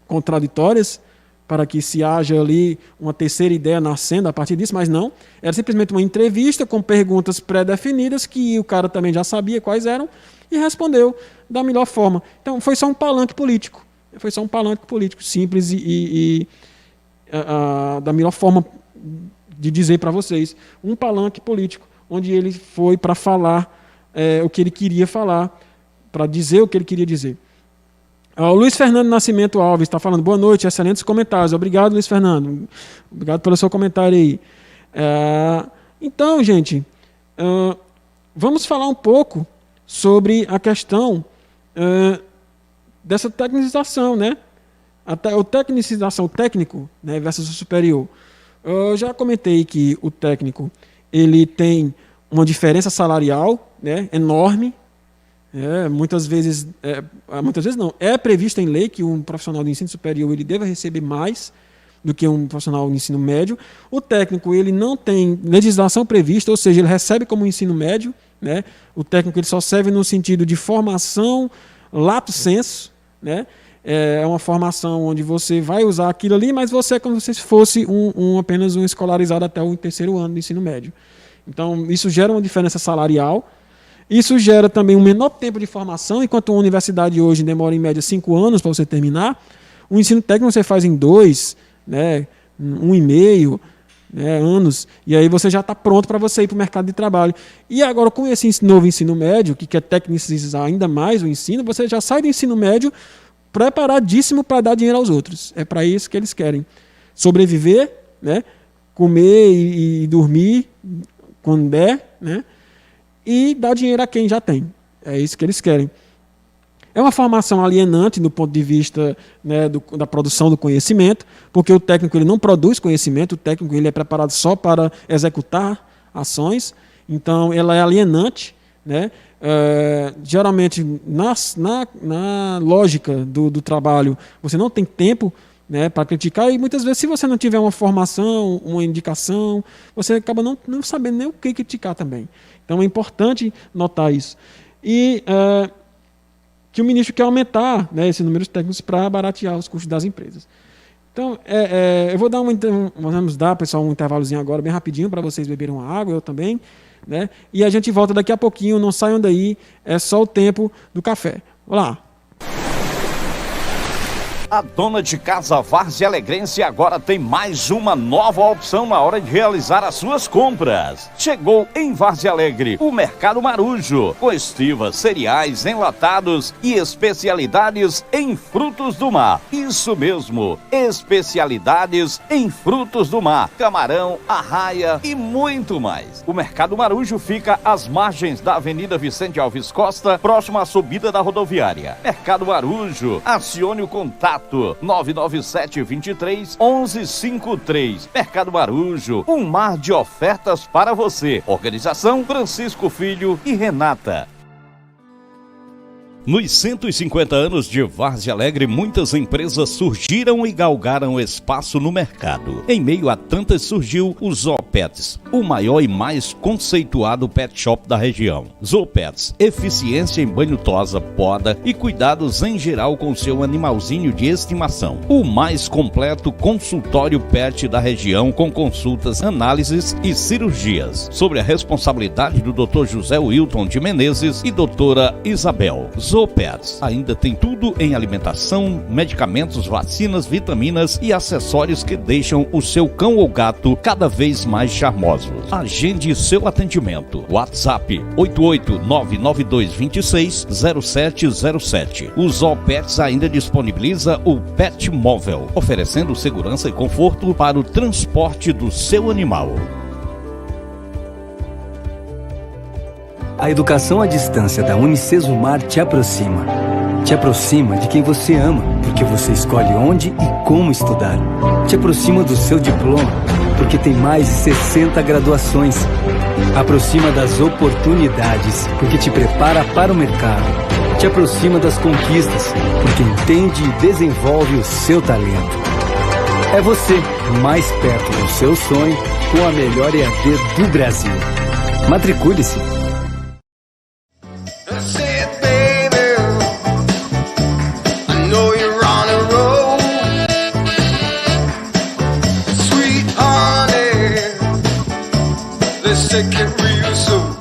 contraditórias para que se haja ali uma terceira ideia nascendo a partir disso, mas não. Era simplesmente uma entrevista com perguntas pré-definidas que o cara também já sabia quais eram e respondeu da melhor forma. Então foi só um palanque político. Foi só um palanque político simples e da melhor forma de dizer para vocês. Um palanque político, onde ele foi para falar o que ele queria falar, para dizer o que ele queria dizer. O Luiz Fernando Nascimento Alves está falando, boa noite, excelentes comentários. Obrigado, Luiz Fernando. Obrigado pelo seu comentário aí. Então, gente, vamos falar um pouco sobre a questão dessa tecnicização, né? O técnico, né, versus o superior. Eu já comentei que o técnico ele tem uma diferença salarial, né, enorme. Muitas vezes não. É previsto em lei que um profissional de ensino superior ele deva receber mais do que um profissional de ensino médio. O técnico ele não tem legislação prevista, ou seja, ele recebe como ensino médio. Né? O técnico ele só serve no sentido de formação lato sensu, né? É uma formação onde você vai usar aquilo ali, mas você é como se fosse apenas um escolarizado até o terceiro ano do ensino médio. Então, isso gera uma diferença salarial. Isso gera também um menor tempo de formação, enquanto uma universidade hoje demora em média 5 anos para você terminar. O ensino técnico você faz em 2, né, 1,5 anos, e aí você já está pronto para você ir para o mercado de trabalho. E agora, com esse novo ensino médio, que quer tecnicizar ainda mais o ensino, você já sai do ensino médio preparadíssimo para dar dinheiro aos outros. É para isso que eles querem. Sobreviver, né, comer e dormir quando der, né, e dar dinheiro a quem já tem. É isso que eles querem. É uma formação alienante do ponto de vista, né, da produção do conhecimento, porque o técnico ele não produz conhecimento, o técnico ele é preparado só para executar ações, então ela é alienante. Né? Geralmente, na lógica do trabalho, você não tem tempo, né, para criticar, e muitas vezes, se você não tiver uma formação, uma indicação, você acaba não sabendo nem o que criticar também. Então é importante notar isso. E que o ministro quer aumentar, né, esse número de técnicos para baratear os custos das empresas. Então, eu vou dar vamos dar, pessoal, um intervalozinho agora, bem rapidinho, para vocês beberem uma água, eu também. Né? E a gente volta daqui a pouquinho, não saiam daí, é só o tempo do café. Vamos lá.
A dona de casa Várzea Alegrense agora tem mais uma nova opção na hora de realizar as suas compras. Chegou em Várzea Alegre o Mercado Marujo, com estivas, cereais, enlatados e especialidades em frutos do mar. Isso mesmo, especialidades em frutos do mar, camarão, arraia e muito mais. O Mercado Marujo fica às margens da Avenida Vicente Alves Costa, próximo à subida da rodoviária. Mercado Marujo, acione o contato 997-23-1153. Mercado Marujo, um mar de ofertas para você. Organização Francisco Filho e Renata. Nos 150 anos de Várzea Alegre, muitas empresas surgiram e galgaram espaço no mercado. Em meio a tantas surgiu o Zoopets, o maior e mais conceituado pet shop da região. Zoopets, eficiência em banho tosa, poda e cuidados em geral com seu animalzinho de estimação. O mais completo consultório pet da região, com consultas, análises e cirurgias. Sobre a responsabilidade do Dr. José Wilton de Menezes e doutora Isabel. Zoopets ainda tem tudo em alimentação, medicamentos, vacinas, vitaminas e acessórios que deixam o seu cão ou gato cada vez mais charmosos. Agende seu atendimento. WhatsApp 88992260707. O Zoopets ainda disponibiliza o Pet Móvel, oferecendo segurança e conforto para o transporte do seu animal.
A educação à distância da Unicesumar te aproxima. Te aproxima de quem você ama, porque você escolhe onde e como estudar. Te aproxima do seu diploma, porque tem mais de 60 graduações. Aproxima das oportunidades, porque te prepara para o mercado. Te aproxima das conquistas, porque entende e desenvolve o seu talento. É você, mais perto do seu sonho, com a melhor EAD do Brasil. Matricule-se!
That's it, baby. I know you're on a roll. Sweet honey, let's take it real slow.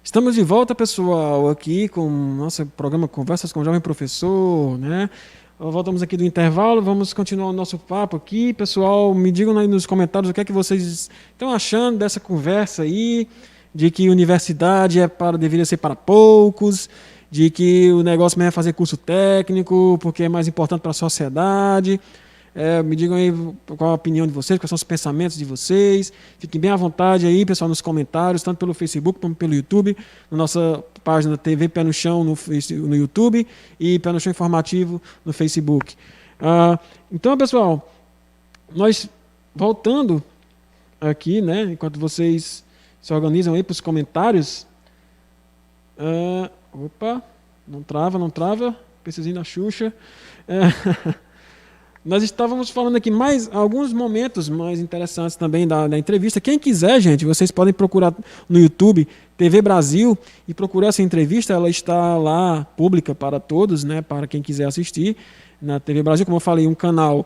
Estamos de volta, pessoal, aqui com o nosso programa Conversas com o Jovem Professor, né? Voltamos aqui do intervalo, vamos continuar o nosso papo aqui. Pessoal, me digam aí nos comentários o que é que vocês estão achando dessa conversa aí, de que universidade deveria ser para poucos, de que o negócio mesmo é fazer curso técnico, porque é mais importante para a sociedade. Me digam aí qual a opinião de vocês, quais são os pensamentos de vocês. Fiquem bem à vontade aí, pessoal, nos comentários, tanto pelo Facebook como pelo YouTube, na nossa página TV Pé no Chão no YouTube e Pé no Chão Informativo no Facebook. Então, pessoal, nós voltando aqui, né, enquanto vocês se organizam aí para os comentários. Opa, não trava, precisinho da Xuxa. Nós estávamos falando aqui mais alguns momentos mais interessantes também da entrevista. Quem quiser, gente, vocês podem procurar no YouTube TV Brasil e procurar essa entrevista. Ela está lá pública para todos, né, para quem quiser assistir na TV Brasil. Como eu falei, um canal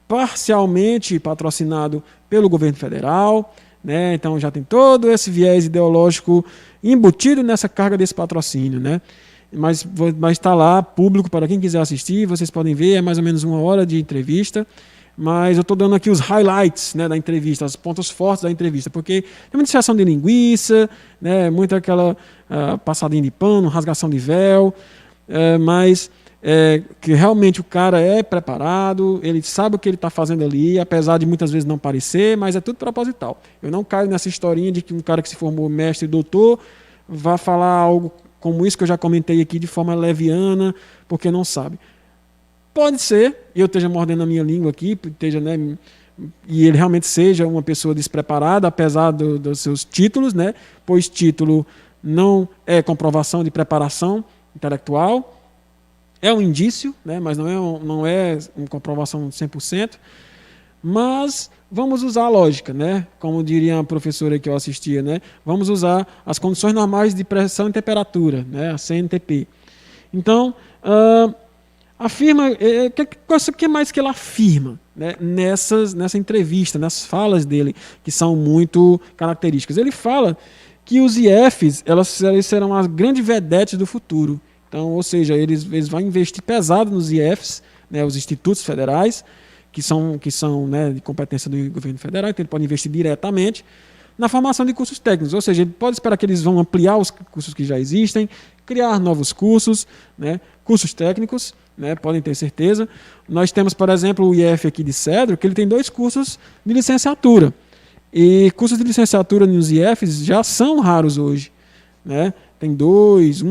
parcialmente patrocinado pelo governo federal, né? Então já tem todo esse viés ideológico embutido nessa carga desse patrocínio, né? Mas está lá público para quem quiser assistir, vocês podem ver, é mais ou menos 1 hora de entrevista, mas eu estou dando aqui os highlights, né, da entrevista, os pontos fortes da entrevista, porque tem muita iniciação de linguiça, né, muita aquela passadinha de pano, rasgação de véu, mas que realmente o cara é preparado, ele sabe o que ele está fazendo ali, apesar de muitas vezes não parecer, mas é tudo proposital. Eu não caio nessa historinha de que um cara que se formou mestre e doutor vai falar algo como isso que eu já comentei aqui de forma leviana, porque não sabe. Pode ser, eu esteja mordendo a minha língua aqui, esteja, né, e ele realmente seja uma pessoa despreparada, apesar dos seus títulos, né, pois título não é comprovação de preparação intelectual. É um indício, né, mas não é uma comprovação 100%. Mas vamos usar a lógica, né? Como diria a professora que eu assistia, né? Vamos usar as condições normais de pressão e temperatura, né? A CNTP. Então, afirma... O que mais que ela afirma, né, nessa entrevista, nas falas dele, que são muito características? Ele fala que os IFs eles serão as grandes vedetes do futuro. Então, ou seja, eles vão investir pesado nos IFs, né, os institutos federais, que são né, de competência do governo federal, então ele pode investir diretamente na formação de cursos técnicos, ou seja, ele pode esperar que eles vão ampliar os cursos que já existem, criar novos cursos, né, cursos técnicos, né, podem ter certeza. Nós temos, por exemplo, o IF aqui de Cedro, que ele tem 2 cursos de licenciatura. E cursos de licenciatura nos IFs já são raros hoje, né? Tem 2,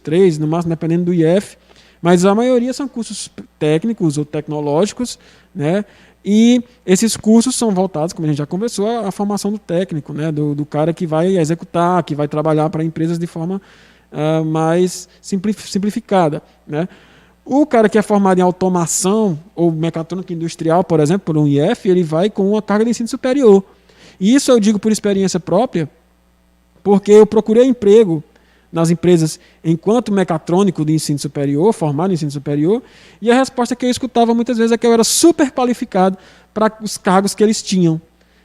3, no máximo, dependendo do IF, mas a maioria são cursos técnicos ou tecnológicos, né? E esses cursos são voltados, como a gente já conversou, à formação do técnico, né? Do cara que vai executar, que vai trabalhar para empresas de forma mais simplificada, né? O cara que é formado em automação ou mecatrônica industrial, por exemplo, por um IF, ele vai com uma carga de ensino superior. E isso eu digo por experiência própria, porque eu procurei emprego nas empresas enquanto mecatrônico de ensino superior, formado em ensino superior, e a resposta que eu escutava muitas vezes é que eu era super qualificado para os cargos que eles tinham,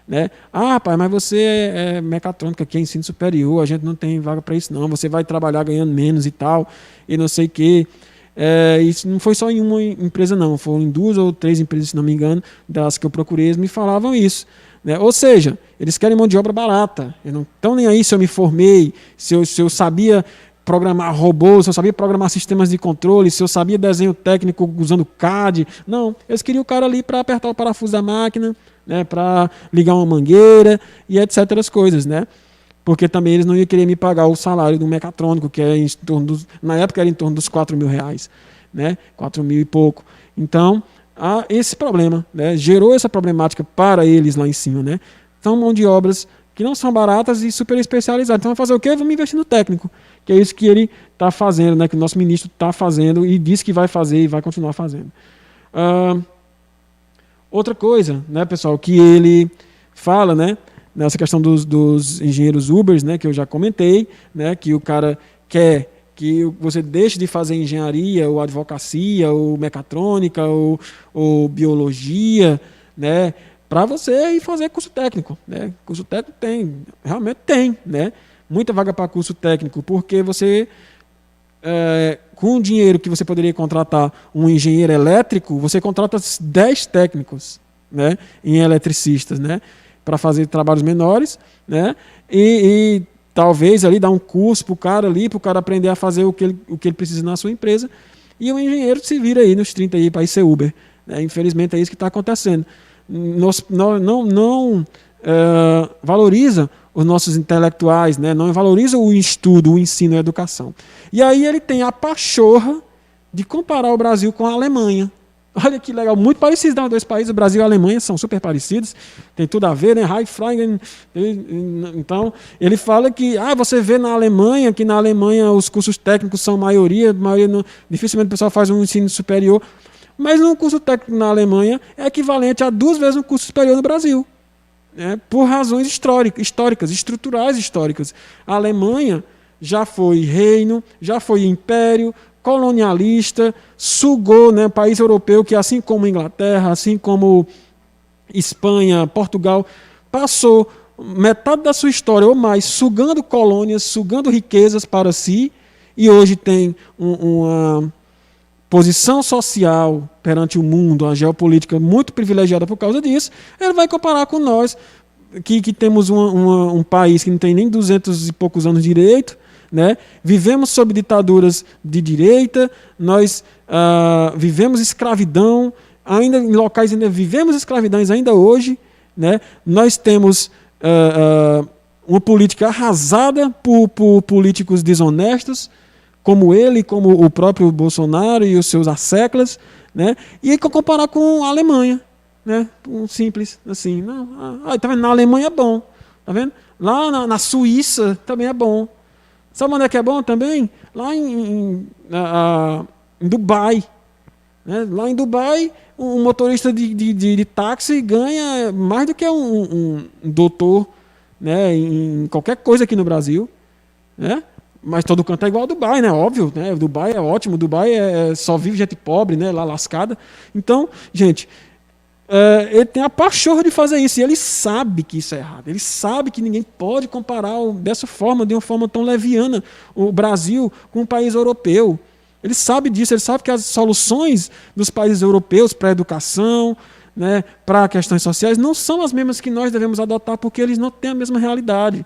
né? Ah, pai, mas você é mecatrônico aqui, é ensino superior, a gente não tem vaga para isso não, você vai trabalhar ganhando menos e tal, e não sei o quê. Isso não foi só em uma empresa não, foram em 2 ou 3 empresas, se não me engano, das que eu procurei, eles me falavam isso, né? Ou seja, eles querem mão de obra barata, eles não estão nem aí se eu me formei, se eu sabia programar robôs, se eu sabia programar sistemas de controle, se eu sabia desenho técnico usando CAD, não, eles queriam o cara ali para apertar o parafuso da máquina, né, para ligar uma mangueira e etc. as coisas, né? Porque também eles não iam querer me pagar o salário do mecatrônico, que é em torno dos, na época era em torno dos R$4.000, né? 4.000 e pouco. Então, há esse problema, né? Gerou essa problemática para eles lá em cima, né? Então, mão de obras que não são baratas e super especializadas. Então, vai fazer o quê? Vamos investir no técnico, que é isso que ele está fazendo, né? Que o nosso ministro está fazendo e disse que vai fazer e vai continuar fazendo. Outra coisa, né, pessoal, que ele fala, né? Nessa questão dos engenheiros Ubers, né, que eu já comentei, né, que o cara quer que você deixe de fazer engenharia, ou advocacia, ou mecatrônica, ou biologia, né, para você ir fazer curso técnico, né? Curso técnico realmente tem, né? Muita vaga para curso técnico, porque você, com o dinheiro que você poderia contratar um engenheiro elétrico, você contrata 10 técnicos, né, em eletricistas, né, para fazer trabalhos menores, né? E talvez ali dar um curso para o cara ali, para o cara aprender a fazer o que ele precisa na sua empresa, e o engenheiro se vira aí nos 30 aí para ir ser Uber, né? Infelizmente é isso que está acontecendo. Não valoriza os nossos intelectuais, né? Não valoriza o estudo, o ensino e a educação. E aí ele tem a pachorra de comparar o Brasil com a Alemanha. Olha que legal, muito parecidos, os 2 países, o Brasil e a Alemanha são super parecidos, tem tudo a ver, né? Então, ele fala que você vê na Alemanha, que na Alemanha os cursos técnicos são maioria dificilmente o pessoal faz um ensino superior, mas um curso técnico na Alemanha é equivalente a 2 vezes um curso superior no Brasil, né? Por razões históricas, estruturais históricas. A Alemanha já foi reino, já foi império, colonialista, sugou, né, país europeu que, assim como Inglaterra, assim como Espanha, Portugal, passou metade da sua história ou mais sugando colônias, sugando riquezas para si, e hoje tem uma posição social perante o mundo, uma geopolítica muito privilegiada por causa disso. Ele vai comparar com nós, que temos um país que não tem nem 200 e poucos anos de direito, né? Vivemos sob ditaduras de direita, nós vivemos escravidão, ainda em locais ainda vivemos escravidões ainda hoje, né? Nós temos uma política arrasada por políticos desonestos, como ele, como o próprio Bolsonaro e os seus asseclas, né? E comparar com a Alemanha, né? Simples, assim. Tá vendo? Na Alemanha é bom, tá vendo? Lá na Suíça também é bom. Sabe onde é que é bom também? Lá em Dubai. Né? Lá em Dubai, um motorista de táxi ganha mais do que um doutor, né? Em qualquer coisa aqui no Brasil. Né? Mas todo canto é igual a Dubai, né? Óbvio. Né? Dubai é ótimo, Dubai só vive gente pobre, né? Lá lascada. Então, gente, ele tem a pachorra de fazer isso, e ele sabe que isso é errado, ele sabe que ninguém pode comparar dessa forma, de uma forma tão leviana, o Brasil com um país europeu, Ele sabe disso, ele sabe que as soluções dos países europeus para a educação, né, para questões sociais, não são as mesmas que nós devemos adotar, porque eles não têm a mesma realidade.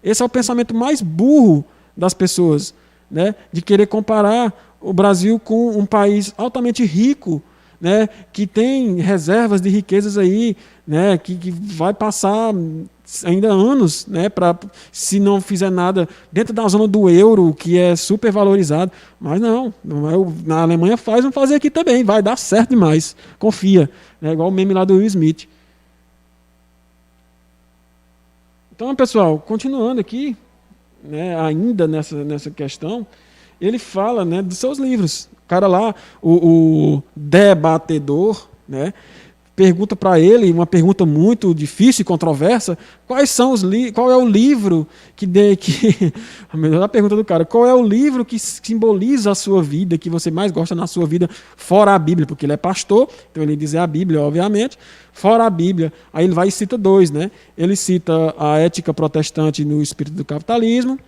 Esse é o pensamento mais burro das pessoas, né, de querer comparar o Brasil com um país altamente rico, né, que tem reservas de riquezas aí, né, que vai passar ainda anos, né, se não fizer nada dentro da zona do euro, que é super valorizado. Mas não é na Alemanha vamos fazer aqui também, vai dar certo demais, confia, né, igual o meme lá do Will Smith. Então, pessoal, continuando aqui, né, ainda nessa questão, ele fala, né, dos seus livros. O cara lá, o debatedor, né, pergunta para ele uma pergunta muito difícil e controversa: qual é o livro a melhor pergunta do cara, qual é o livro que simboliza a sua vida, que você mais gosta na sua vida, fora a Bíblia, porque ele é pastor, então ele diz a Bíblia, obviamente, fora a Bíblia. Aí ele vai e cita dois, né? Ele cita a Ética Protestante no Espírito do Capitalismo,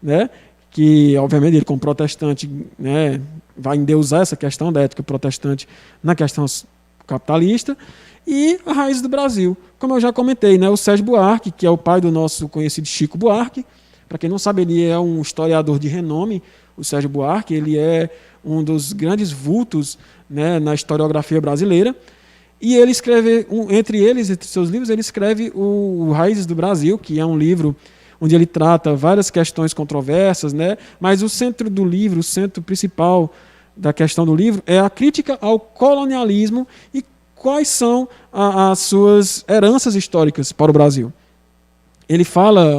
né? Que, obviamente, ele como protestante, né, vai endeusar essa questão da ética protestante na questão capitalista, e a Raiz do Brasil. Como eu já comentei, né, o Sérgio Buarque, que é o pai do nosso conhecido Chico Buarque. Para quem não sabe, ele é um historiador de renome, o Sérgio Buarque. Ele é um dos grandes vultos, né, na historiografia brasileira. E ele escreve, entre seus livros, ele escreve o Raízes do Brasil, que é um livro onde ele trata várias questões controversas, né? Mas o centro do livro, o centro principal da questão do livro é a crítica ao colonialismo e quais são as suas heranças históricas para o Brasil. Ele fala,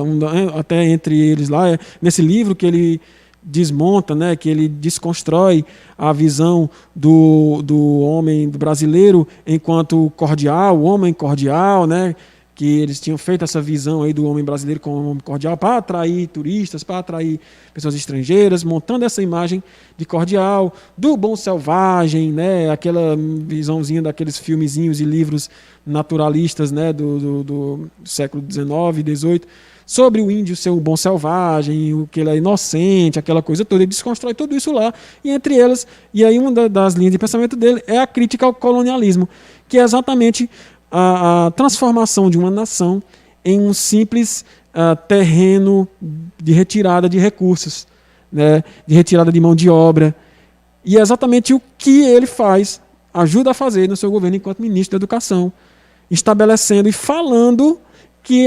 até entre eles lá, nesse livro que ele desmonta, né, que ele desconstrói a visão do homem do brasileiro enquanto cordial, o homem cordial, né, que eles tinham feito essa visão aí do homem brasileiro como um homem cordial para atrair turistas, para atrair pessoas estrangeiras, montando essa imagem de cordial, do bom selvagem, né, aquela visãozinha daqueles filmezinhos e livros naturalistas, né, do século XIX, XVIII, sobre o índio ser um bom selvagem, o que ele é inocente, aquela coisa toda. Ele desconstrói tudo isso lá, e entre elas, e aí uma das linhas de pensamento dele é a crítica ao colonialismo, que é exatamente a transformação de uma nação em um simples terreno de retirada de recursos, né, de retirada de mão de obra. E é exatamente o que ele ajuda a fazer no seu governo enquanto ministro da Educação, estabelecendo e falando que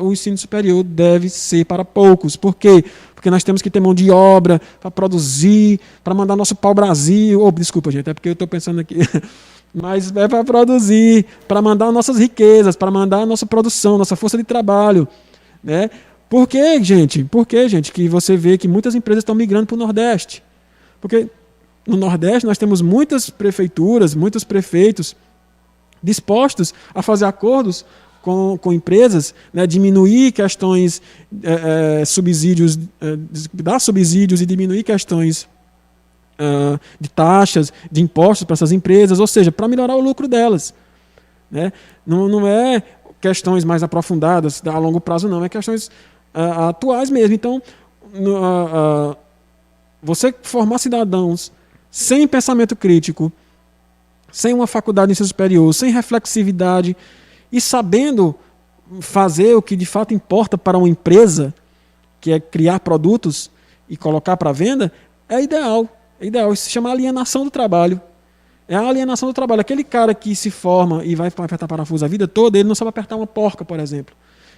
o ensino superior deve ser para poucos. Por quê? Porque nós temos que ter mão de obra para produzir, para mandar nosso pau-brasil. Desculpa, gente, é porque eu estou pensando aqui. Mas é para produzir, para mandar nossas riquezas, para mandar a nossa produção, nossa força de trabalho, né? Por que, gente? Que você vê que muitas empresas estão migrando para o Nordeste? Porque no Nordeste nós temos muitas prefeituras, muitos prefeitos dispostos a fazer acordos com empresas, né, diminuir questões, subsídios, dar subsídios e diminuir questões de taxas, de impostos para essas empresas, ou seja, para melhorar o lucro delas, né? Não é questões mais aprofundadas a longo prazo, não, é questões atuais mesmo. Então, você formar cidadãos sem pensamento crítico, sem uma faculdade de ensino superior, sem reflexividade e sabendo fazer o que de fato importa para uma empresa, que é criar produtos e colocar para venda, é ideal. Isso se chama alienação do trabalho. É a alienação do trabalho. Aquele cara que se forma e vai apertar parafuso a vida toda, ele não sabe apertar uma porca, por exemplo.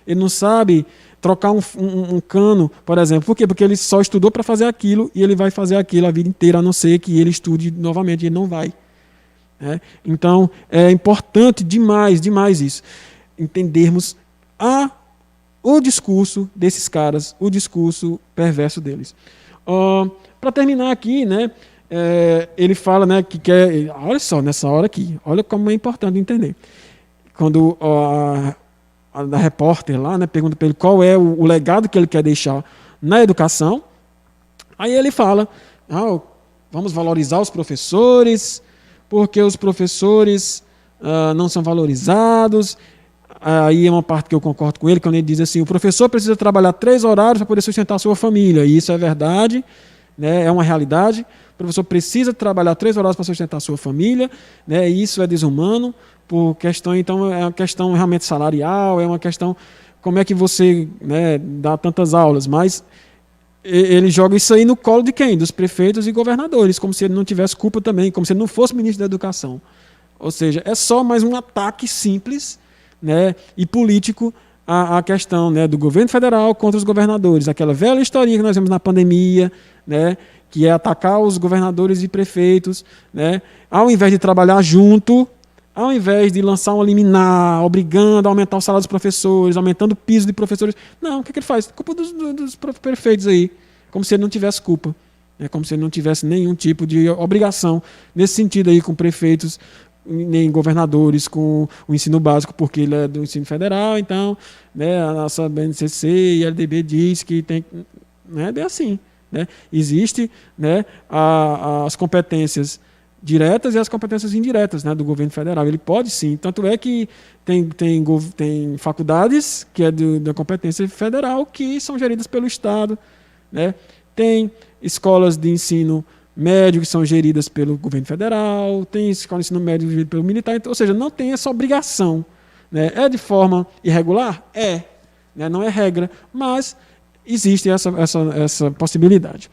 Ele não sabe trocar um cano, por exemplo. Por quê? Porque ele só estudou para fazer aquilo e ele vai fazer aquilo a vida inteira, a não ser que ele estude novamente. Ele não vai. Então, é importante demais isso. Entendermos o discurso desses caras, o discurso perverso deles. Para terminar aqui, né, ele fala, né, que quer... Olha só, nessa hora aqui, olha como é importante entender. Quando a repórter lá, né, pergunta para ele qual é o legado que ele quer deixar na educação, aí ele fala, vamos valorizar os professores, porque os professores não são valorizados. Aí é uma parte que eu concordo com ele, quando ele diz assim, o professor precisa trabalhar 3 horários para poder sustentar a sua família, e isso é verdade, né, é uma realidade. O professor precisa trabalhar 3 horas para sustentar a sua família, né, e isso é desumano, por questão, então, é uma questão realmente salarial, é uma questão como é que você, né, dá tantas aulas, mas ele joga isso aí no colo de quem? Dos prefeitos e governadores, como se ele não tivesse culpa também, como se ele não fosse ministro da Educação. Ou seja, é só mais um ataque simples, né, e político à questão, né, do governo federal contra os governadores. Aquela velha historinha que nós vemos na pandemia, né, que é atacar os governadores e prefeitos, né, ao invés de trabalhar junto, ao invés de lançar uma liminar, obrigando a aumentar o salário dos professores, aumentando o piso de professores. Não, o que ele faz? Culpa dos prefeitos aí. Como se ele não tivesse culpa. É como se ele não tivesse nenhum tipo de obrigação nesse sentido aí com prefeitos, nem governadores, com o ensino básico, porque ele é do ensino federal, então, né, a nossa BNCC e a LDB diz que tem... Não é bem assim. Né? Existe, né, as competências diretas e as competências indiretas, né, do governo federal. Ele pode sim. Tanto é que tem faculdades que é da competência federal que são geridas pelo Estado. Né? Tem escolas de ensino médio que são geridas pelo governo federal, tem escola de ensino médio gerida pelo militar. Então, ou seja, não tem essa obrigação. Né? É de forma irregular? É. Né? Não é regra, mas existe essa possibilidade.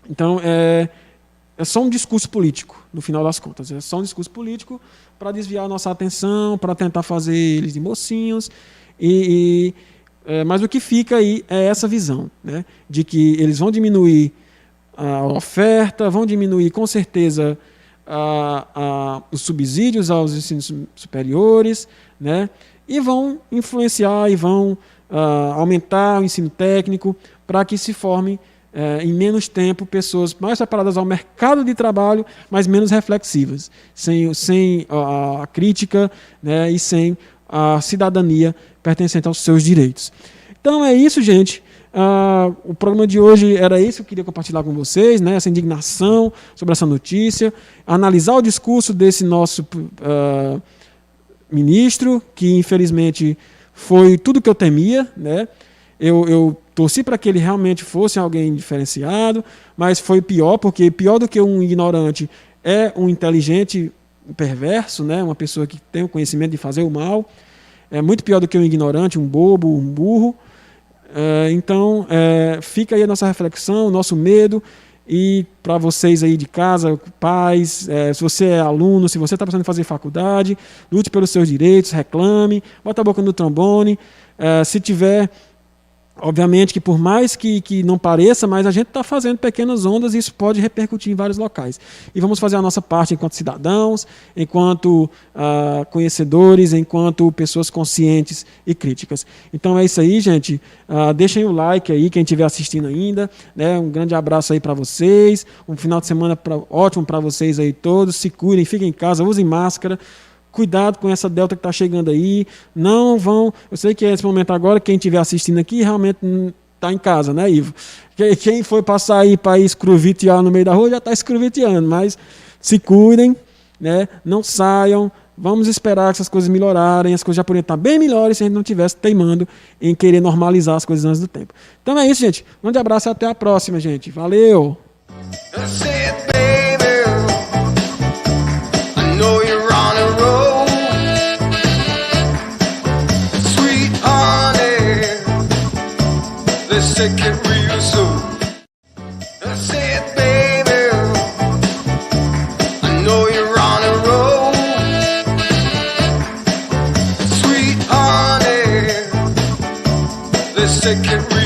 Então, é só um discurso político, no final das contas. É só um discurso político para desviar a nossa atenção, para tentar fazer eles de mocinhos. Mas o que fica aí é essa visão, né, de que eles vão diminuir a oferta, vão diminuir, com certeza, os subsídios aos ensinos superiores, né, e vão influenciar e vão aumentar o ensino técnico para que se formem em menos tempo, pessoas mais preparadas ao mercado de trabalho, mas menos reflexivas, sem a crítica, né, e sem a cidadania pertencente aos seus direitos. Então é isso, gente. O programa de hoje era isso que eu queria compartilhar com vocês, né, essa indignação sobre essa notícia, analisar o discurso desse nosso ministro, que infelizmente foi tudo que eu temia, né? Eu torci para que ele realmente fosse alguém diferenciado, mas foi pior, porque pior do que um ignorante é um inteligente perverso, né? Uma pessoa que tem o conhecimento de fazer o mal. É muito pior do que um ignorante, um bobo, um burro. Então, fica aí a nossa reflexão, o nosso medo. E para vocês aí de casa, pais, se você é aluno, se você está pensando em fazer faculdade, lute pelos seus direitos, reclame, bota a boca no trombone. Se tiver... Obviamente que por mais que não pareça, mas a gente está fazendo pequenas ondas e isso pode repercutir em vários locais. E vamos fazer a nossa parte enquanto cidadãos, enquanto conhecedores, enquanto pessoas conscientes e críticas. Então é isso aí, gente. Deixem o like aí, quem estiver assistindo ainda. Né? Um grande abraço aí para vocês. Um final de semana ótimo para vocês aí todos. Se cuidem, fiquem em casa, usem máscara. Cuidado com essa delta que está chegando aí. Não vão... Eu sei que nesse momento agora, quem estiver assistindo aqui realmente está em casa, né, Ivo? Quem for passar aí para escruvitear no meio da rua já está escruviteando, mas se cuidem, né? Não saiam. Vamos esperar que essas coisas melhorarem. As coisas já poderiam estar bem melhores se a gente não estivesse teimando em querer normalizar as coisas antes do tempo. Então é isso, gente. Um grande abraço e até a próxima, gente. Valeu!
That's it, baby. I know you're on a roll, sweet honey. Let's take it real slow. That's it, baby. I know you're on a roll, sweet honey. Let's take it real slow.